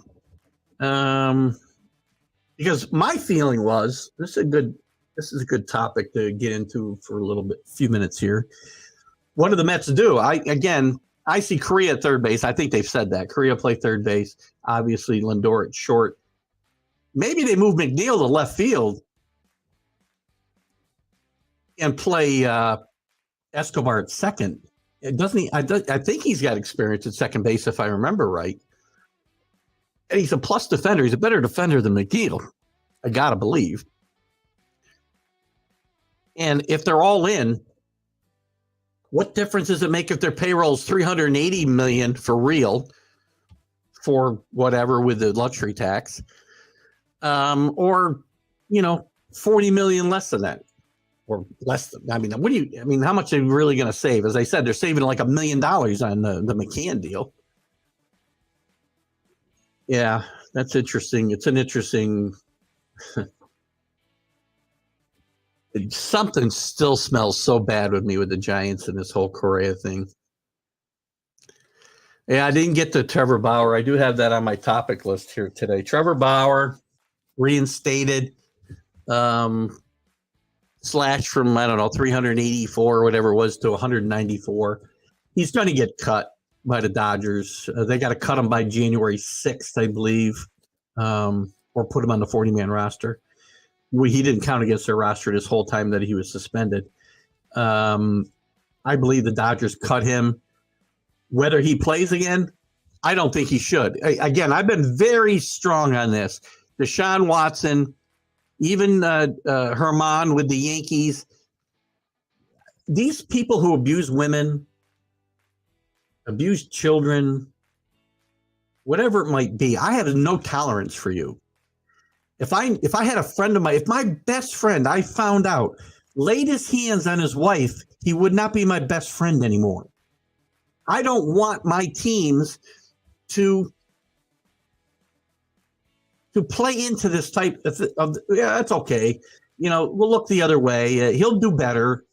Because my feeling was this is a good topic to get into for a few minutes here. What do the Mets do? I see Correa at third base. I think they've said that. Correa play third base. Obviously, Lindor at short. Maybe they move McNeil to left field and play Escobar at second. Doesn't he? I think he's got experience at second base, if I remember right. And he's a plus defender. He's a better defender than McNeil. I gotta believe. And if they're all in, What difference does it make if their payroll is $380 million for real, for whatever with the luxury tax, or $40 million less than that, or less than? I mean, how much are they really going to save? As I said, they're saving like $1 million on the McCann deal. Yeah, that's interesting. It's an interesting. Something still smells so bad with me with the Giants and this whole Correa thing. Yeah, I didn't get to Trevor Bauer. I do have that on my topic list here today. Trevor Bauer reinstated, slash from, 384 or whatever it was to 194. He's going to get cut by the Dodgers. They got to cut him by January 6th, I believe, or put him on the 40-man roster. He didn't count against their roster this whole time that he was suspended. I believe the Dodgers cut him. Whether he plays again, I don't think he should. Again, I've been very strong on this. Deshaun Watson, even Herman with the Yankees, these people who abuse women, abuse children, whatever it might be, I have no tolerance for you. If I had a friend of mine, if my best friend, I found out, laid his hands on his wife, he would not be my best friend anymore. I don't want my teams to play into this type of yeah, that's okay. We'll look the other way. He'll do better.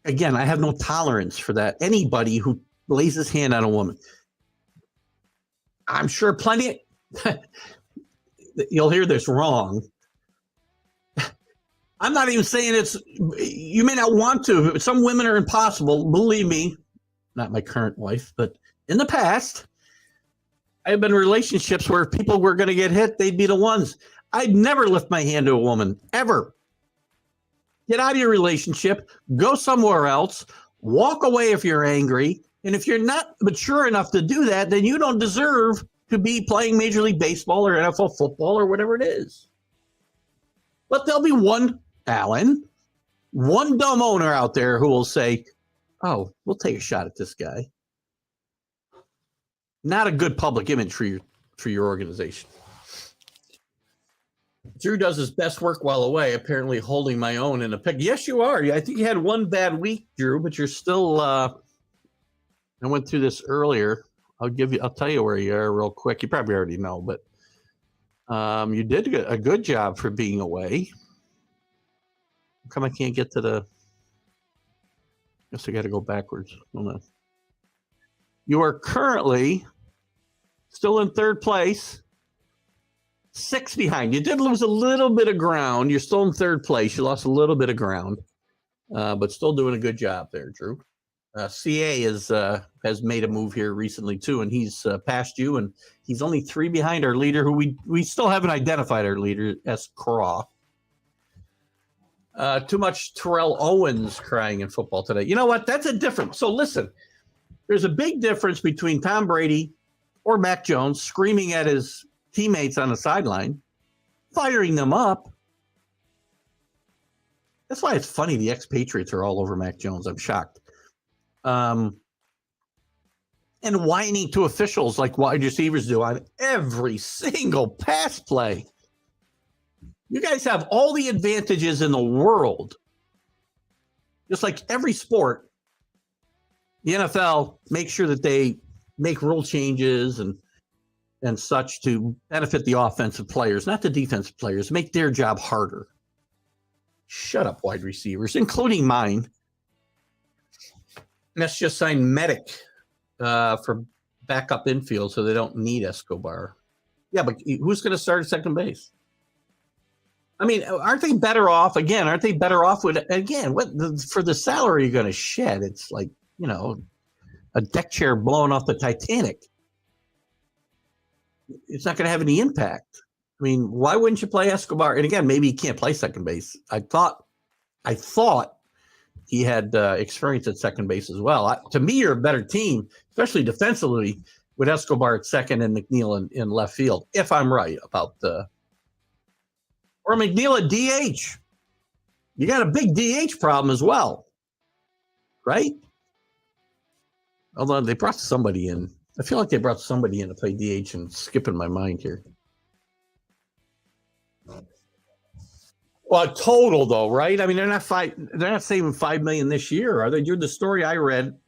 Again, I have no tolerance for that. Anybody who lays his hand on a woman. I'm sure plenty. You'll hear this wrong. I'm not even saying you may not want to. Some women are impossible. Believe me, not my current wife, but in the past, I have been in relationships where if people were going to get hit, they'd be the ones. I'd never lift my hand to a woman, ever. Get out of your relationship. Go somewhere else. Walk away if you're angry. And if you're not mature enough to do that, then you don't deserve to be playing Major League Baseball or NFL football or whatever it is. But there'll be one dumb owner out there who will say, oh, we'll take a shot at this guy. Not a good public image for your organization. Drew does his best work while away, apparently holding my own in a pick. Yes, you are. I think you had one bad week, Drew, but you're still I went through this earlier. I'll tell you where you are real quick. You probably already know, but you did a good job for being away. How come I can't get to the? Guess I got to go backwards. Hold on. You are currently still in third place, 6 behind. You did lose a little bit of ground. You're still in third place. You lost a little bit of ground, but still doing a good job there, Drew. CA has made a move here recently too, and he's passed you, and he's only 3 behind our leader, who we still haven't identified our leader, S. Craw. Too much Terrell Owens crying in football today. You know what? That's a difference. So listen, there's a big difference between Tom Brady or Mac Jones screaming at his teammates on the sideline, firing them up. That's why it's funny the expatriates are all over Mac Jones. I'm shocked. And whining to officials like wide receivers do on every single pass play. You guys have all the advantages in the world. Just like every sport, the NFL makes sure that they make rule changes and such to benefit the offensive players, not the defensive players, make their job harder. Shut up, wide receivers, including mine. Let's just sign Medic for backup infield so they don't need Escobar. Yeah, but who's going to start at second base? I mean, aren't they better off? Again, aren't they better off with, again, for the salary you're going to shed? It's like, a deck chair blowing off the Titanic. It's not going to have any impact. I mean, why wouldn't you play Escobar? And again, maybe he can't play second base. I thought he had experience at second base as well. To me, you're a better team, especially defensively, with Escobar at second and McNeil in left field, if I'm right about Or McNeil at DH. You got a big DH problem as well, right? Although they brought somebody in. I feel like they brought somebody in to play DH and skipping my mind here. Well, total though, right? I mean, they're not saving $5 million this year, are they? During the story I read,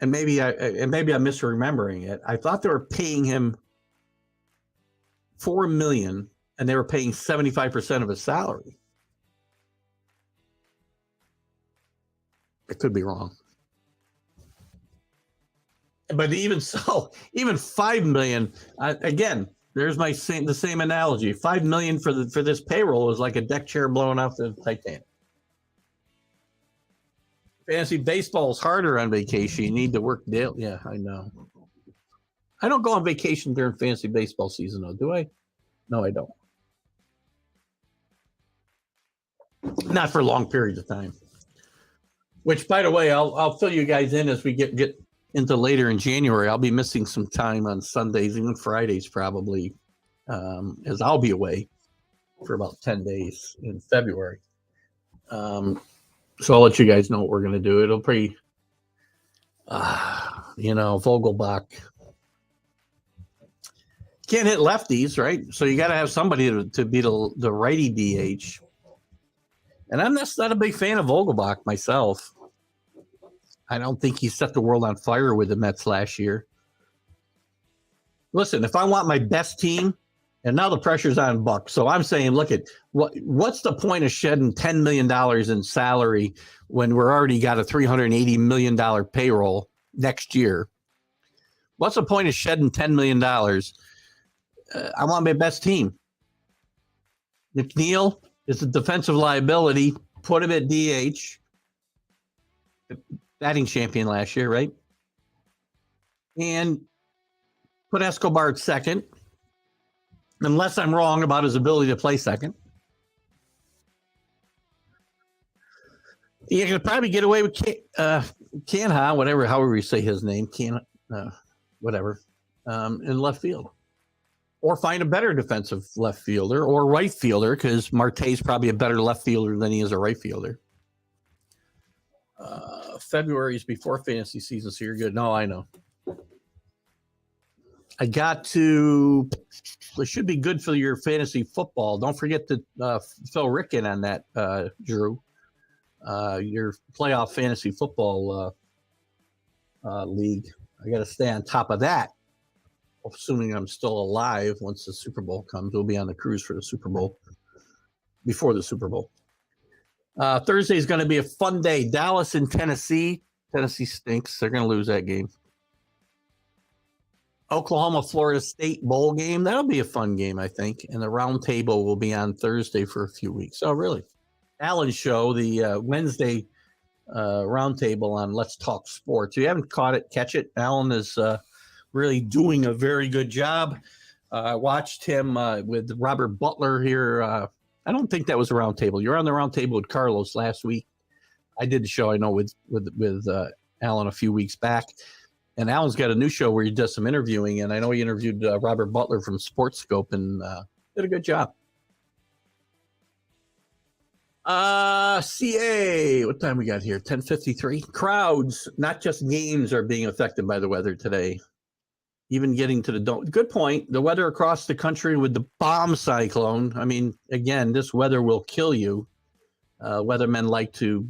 and maybe I'm misremembering it. I thought they were paying him $4 million, and they were paying 75% of his salary. I could be wrong. But even so, even $5 million, again, there's the same analogy. $5 million for this payroll is like a deck chair blowing off the Titanic. Fantasy baseball is harder on vacation. You need to work daily. Yeah, I know. I don't go on vacation during fantasy baseball season, though, do I? No, I don't. Not for long periods of time. Which, by the way, I'll fill you guys in as we get into later in January. I'll be missing some time on Sundays, even Fridays probably, as I'll be away for about 10 days in February. So I'll let you guys know what we're going to do. It'll be, Vogelbach. Can't hit lefties, right? So you got to have somebody to be the righty DH. And I'm just not a big fan of Vogelbach myself. I don't think he set the world on fire with the Mets last year. Listen, if I want my best team, and now the pressure's on Buck, so I'm saying, look at what's the point of shedding $10 million in salary when we're already got a $380 million payroll next year? What's the point of shedding $10 million? I want my best team. McNeil is a defensive liability. Put him at DH. Batting champion last year, right? And put Escobar at second. Unless I'm wrong about his ability to play second. You can probably get away with Canha, however you say his name, whatever, in left field. Or find a better defensive left fielder or right fielder, because Marte's probably a better left fielder than he is a right fielder. February is before fantasy season, so you're good. No, I know. It should be good for your fantasy football. Don't forget to fill Rick in on that, Drew. Your playoff fantasy football league. I got to stay on top of that. Assuming I'm still alive once the Super Bowl comes. We'll be on the cruise for the Super Bowl, before the Super Bowl. Thursday is going to be a fun day. Dallas and Tennessee. Tennessee stinks. They're going to lose that game. Oklahoma, Florida State bowl game. That'll be a fun game, I think. And the round table will be on Thursday for a few weeks. Oh, really? Alan's show, the Wednesday round table on Let's Talk Sports. If you haven't catch it. Alan is really doing a very good job. I watched him with Robert Butler here. I don't think that was a round table. You're on the round table with Carlos last week. I did the show, I know, with Alan a few weeks back. And Alan's got a new show where he does some interviewing, and I know he interviewed Robert Butler from SportScope and did a good job. CA, what time we got here? 10:53. Crowds, not just games, are being affected by the weather today. Even getting to the dome. Good point. The weather across the country with the bomb cyclone. I mean, again, this weather will kill you. Weathermen like to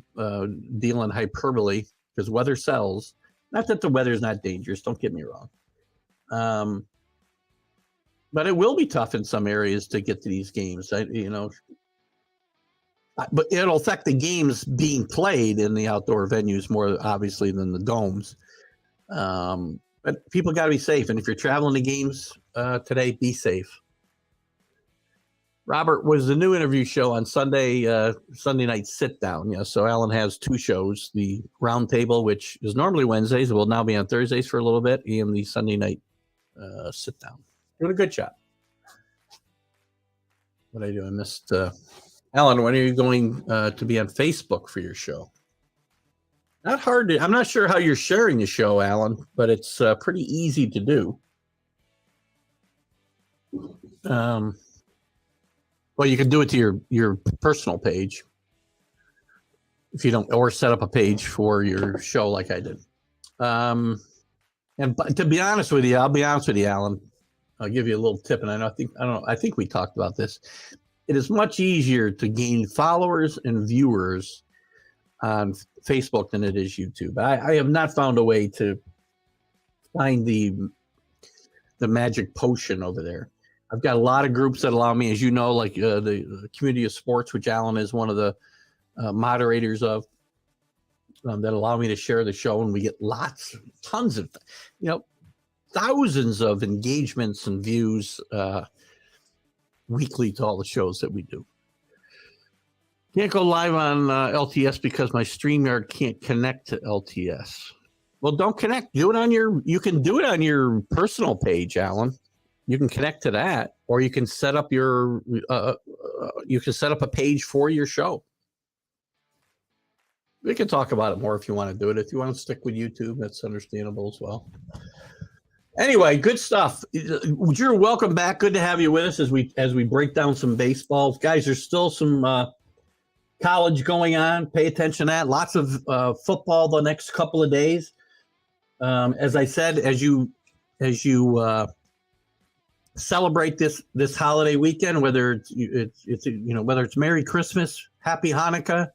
deal in hyperbole because weather sells. Not that the weather is not dangerous. Don't get me wrong. But it will be tough in some areas to get to these games. But it'll affect the games being played in the outdoor venues more obviously than the domes. But people got to be safe. And if you're traveling to games today, be safe. Robert was the new interview show on Sunday night sit down. Yeah, so Alan has two shows: the round table, which is normally Wednesdays, will now be on Thursdays for a little bit, and the Sunday night sit down. Doing a good job. What did I do? I missed Alan. When are you going to be on Facebook for your show? Not hard to. I'm not sure how you're sharing the show, Alan, but it's pretty easy to do. Well, you can do it to your personal page if you don't, or set up a page for your show like I did. And to be honest with you, I'll be honest with you, Alan. I'll give you a little tip, and I think we talked about this. It is much easier to gain followers and viewers on Facebook than it is YouTube. I have not found a way to find the magic potion over there. I've got a lot of groups that allow me, as you know, like the Community of Sports, which Alan is one of the moderators of, that allow me to share the show, and we get tons of, thousands of engagements and views weekly to all the shows that we do. Can't go live on LTS because my StreamYard can't connect to LTS. Well, don't connect. You can do it on your personal page, Alan. You can connect to that, or you can set up a page for your show. We can talk about it more if you want to do it. If you want to stick with YouTube, that's understandable as well. Anyway, good stuff. You're welcome back. Good to have you with us as we break down some baseball. Guys, there's still some college going on. Pay attention to that. Lots of football the next couple of days. As I said, as you celebrate this holiday weekend, whether it's Merry Christmas, Happy Hanukkah,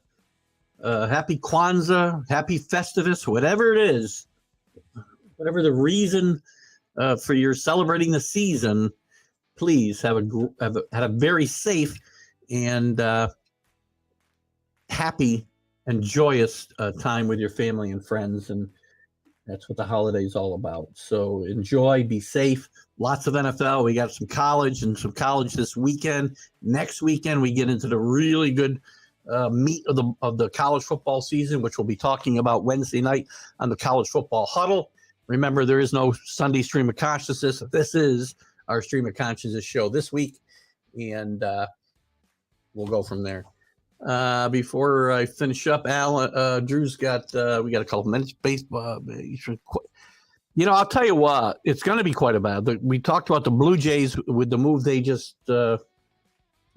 Happy Kwanzaa, Happy Festivus, whatever it is, whatever the reason for your celebrating the season, please have a very safe and happy and joyous time with your family and friends, and that's what the holiday is all about. So enjoy, be safe. Lots of NFL. We got some college this weekend. Next weekend we get into the really good meat of the college football season, which we'll be talking about Wednesday night on the College Football Huddle. Remember, there is no Sunday Stream of Consciousness. This is our Stream of Consciousness show this week, and we'll go from there. Before I finish up, Al, Drew's we got a couple minutes. Baseball, I'll tell you what, it's going to be quite a bad. We talked about the Blue Jays with the move they just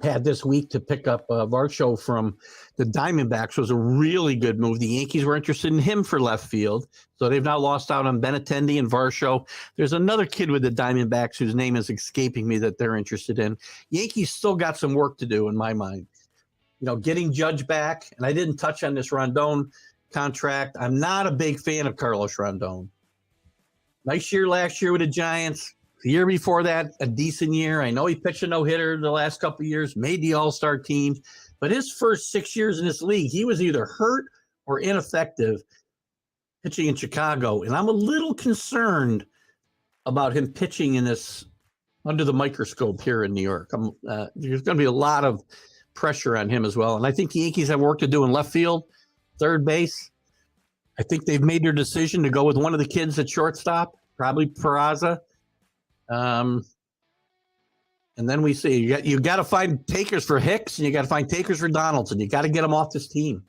had this week to pick up Varsho from the Diamondbacks. Was a really good move. The Yankees were interested in him for left field, so they've now lost out on Benintendi and Varsho. There's another kid with the Diamondbacks whose name is escaping me that they're interested in. Yankees still got some work to do in my mind. Getting Judge back, and I didn't touch on this Rondon contract. I'm not a big fan of Carlos Rondon. Nice year last year with the Giants. The year before that, a decent year. I know he pitched a no-hitter the last couple of years, made the All-Star team, but his first 6 years in this league, he was either hurt or ineffective pitching in Chicago, and I'm a little concerned about him pitching in this under the microscope here in New York. There's going to be a lot of pressure on him as well, and I think the Yankees have work to do in left field, third base. I think they've made their decision to go with one of the kids at shortstop, probably Peraza. And then we see you got to find takers for Hicks, and you got to find takers for Donaldson. You got to get them off this team.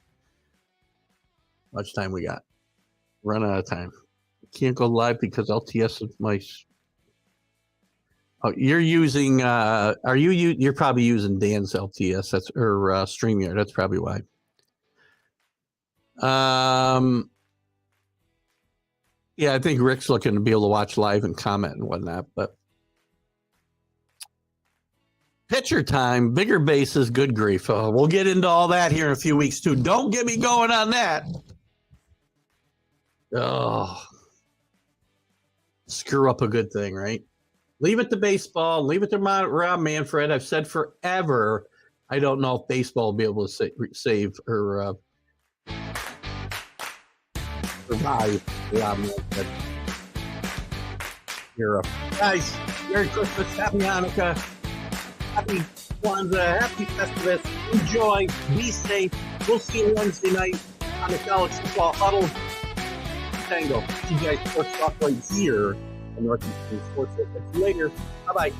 How much time we got? Run out of time. Can't go live because LTS is my. Oh, you're using. You're probably using Dan's LTS. Or StreamYard. That's probably why. Yeah, I think Rick's looking to be able to watch live and comment and whatnot. But pitcher time, bigger bases, good grief. We'll get into all that here in a few weeks too. Don't get me going on that. Oh, screw up a good thing, right? Leave it to baseball. Leave it to Rob Manfred. I've said forever, I don't know if baseball will be able to save or survive Rob Manfred. Guys, Merry Christmas, Happy Hanukkah, Happy Kwanzaa, Happy Festivus. Enjoy, be safe. We'll see you Wednesday night on the College Football Huddle. Tango, TGI Sports Talk right here on Northeast Sports. See you later. Bye-bye.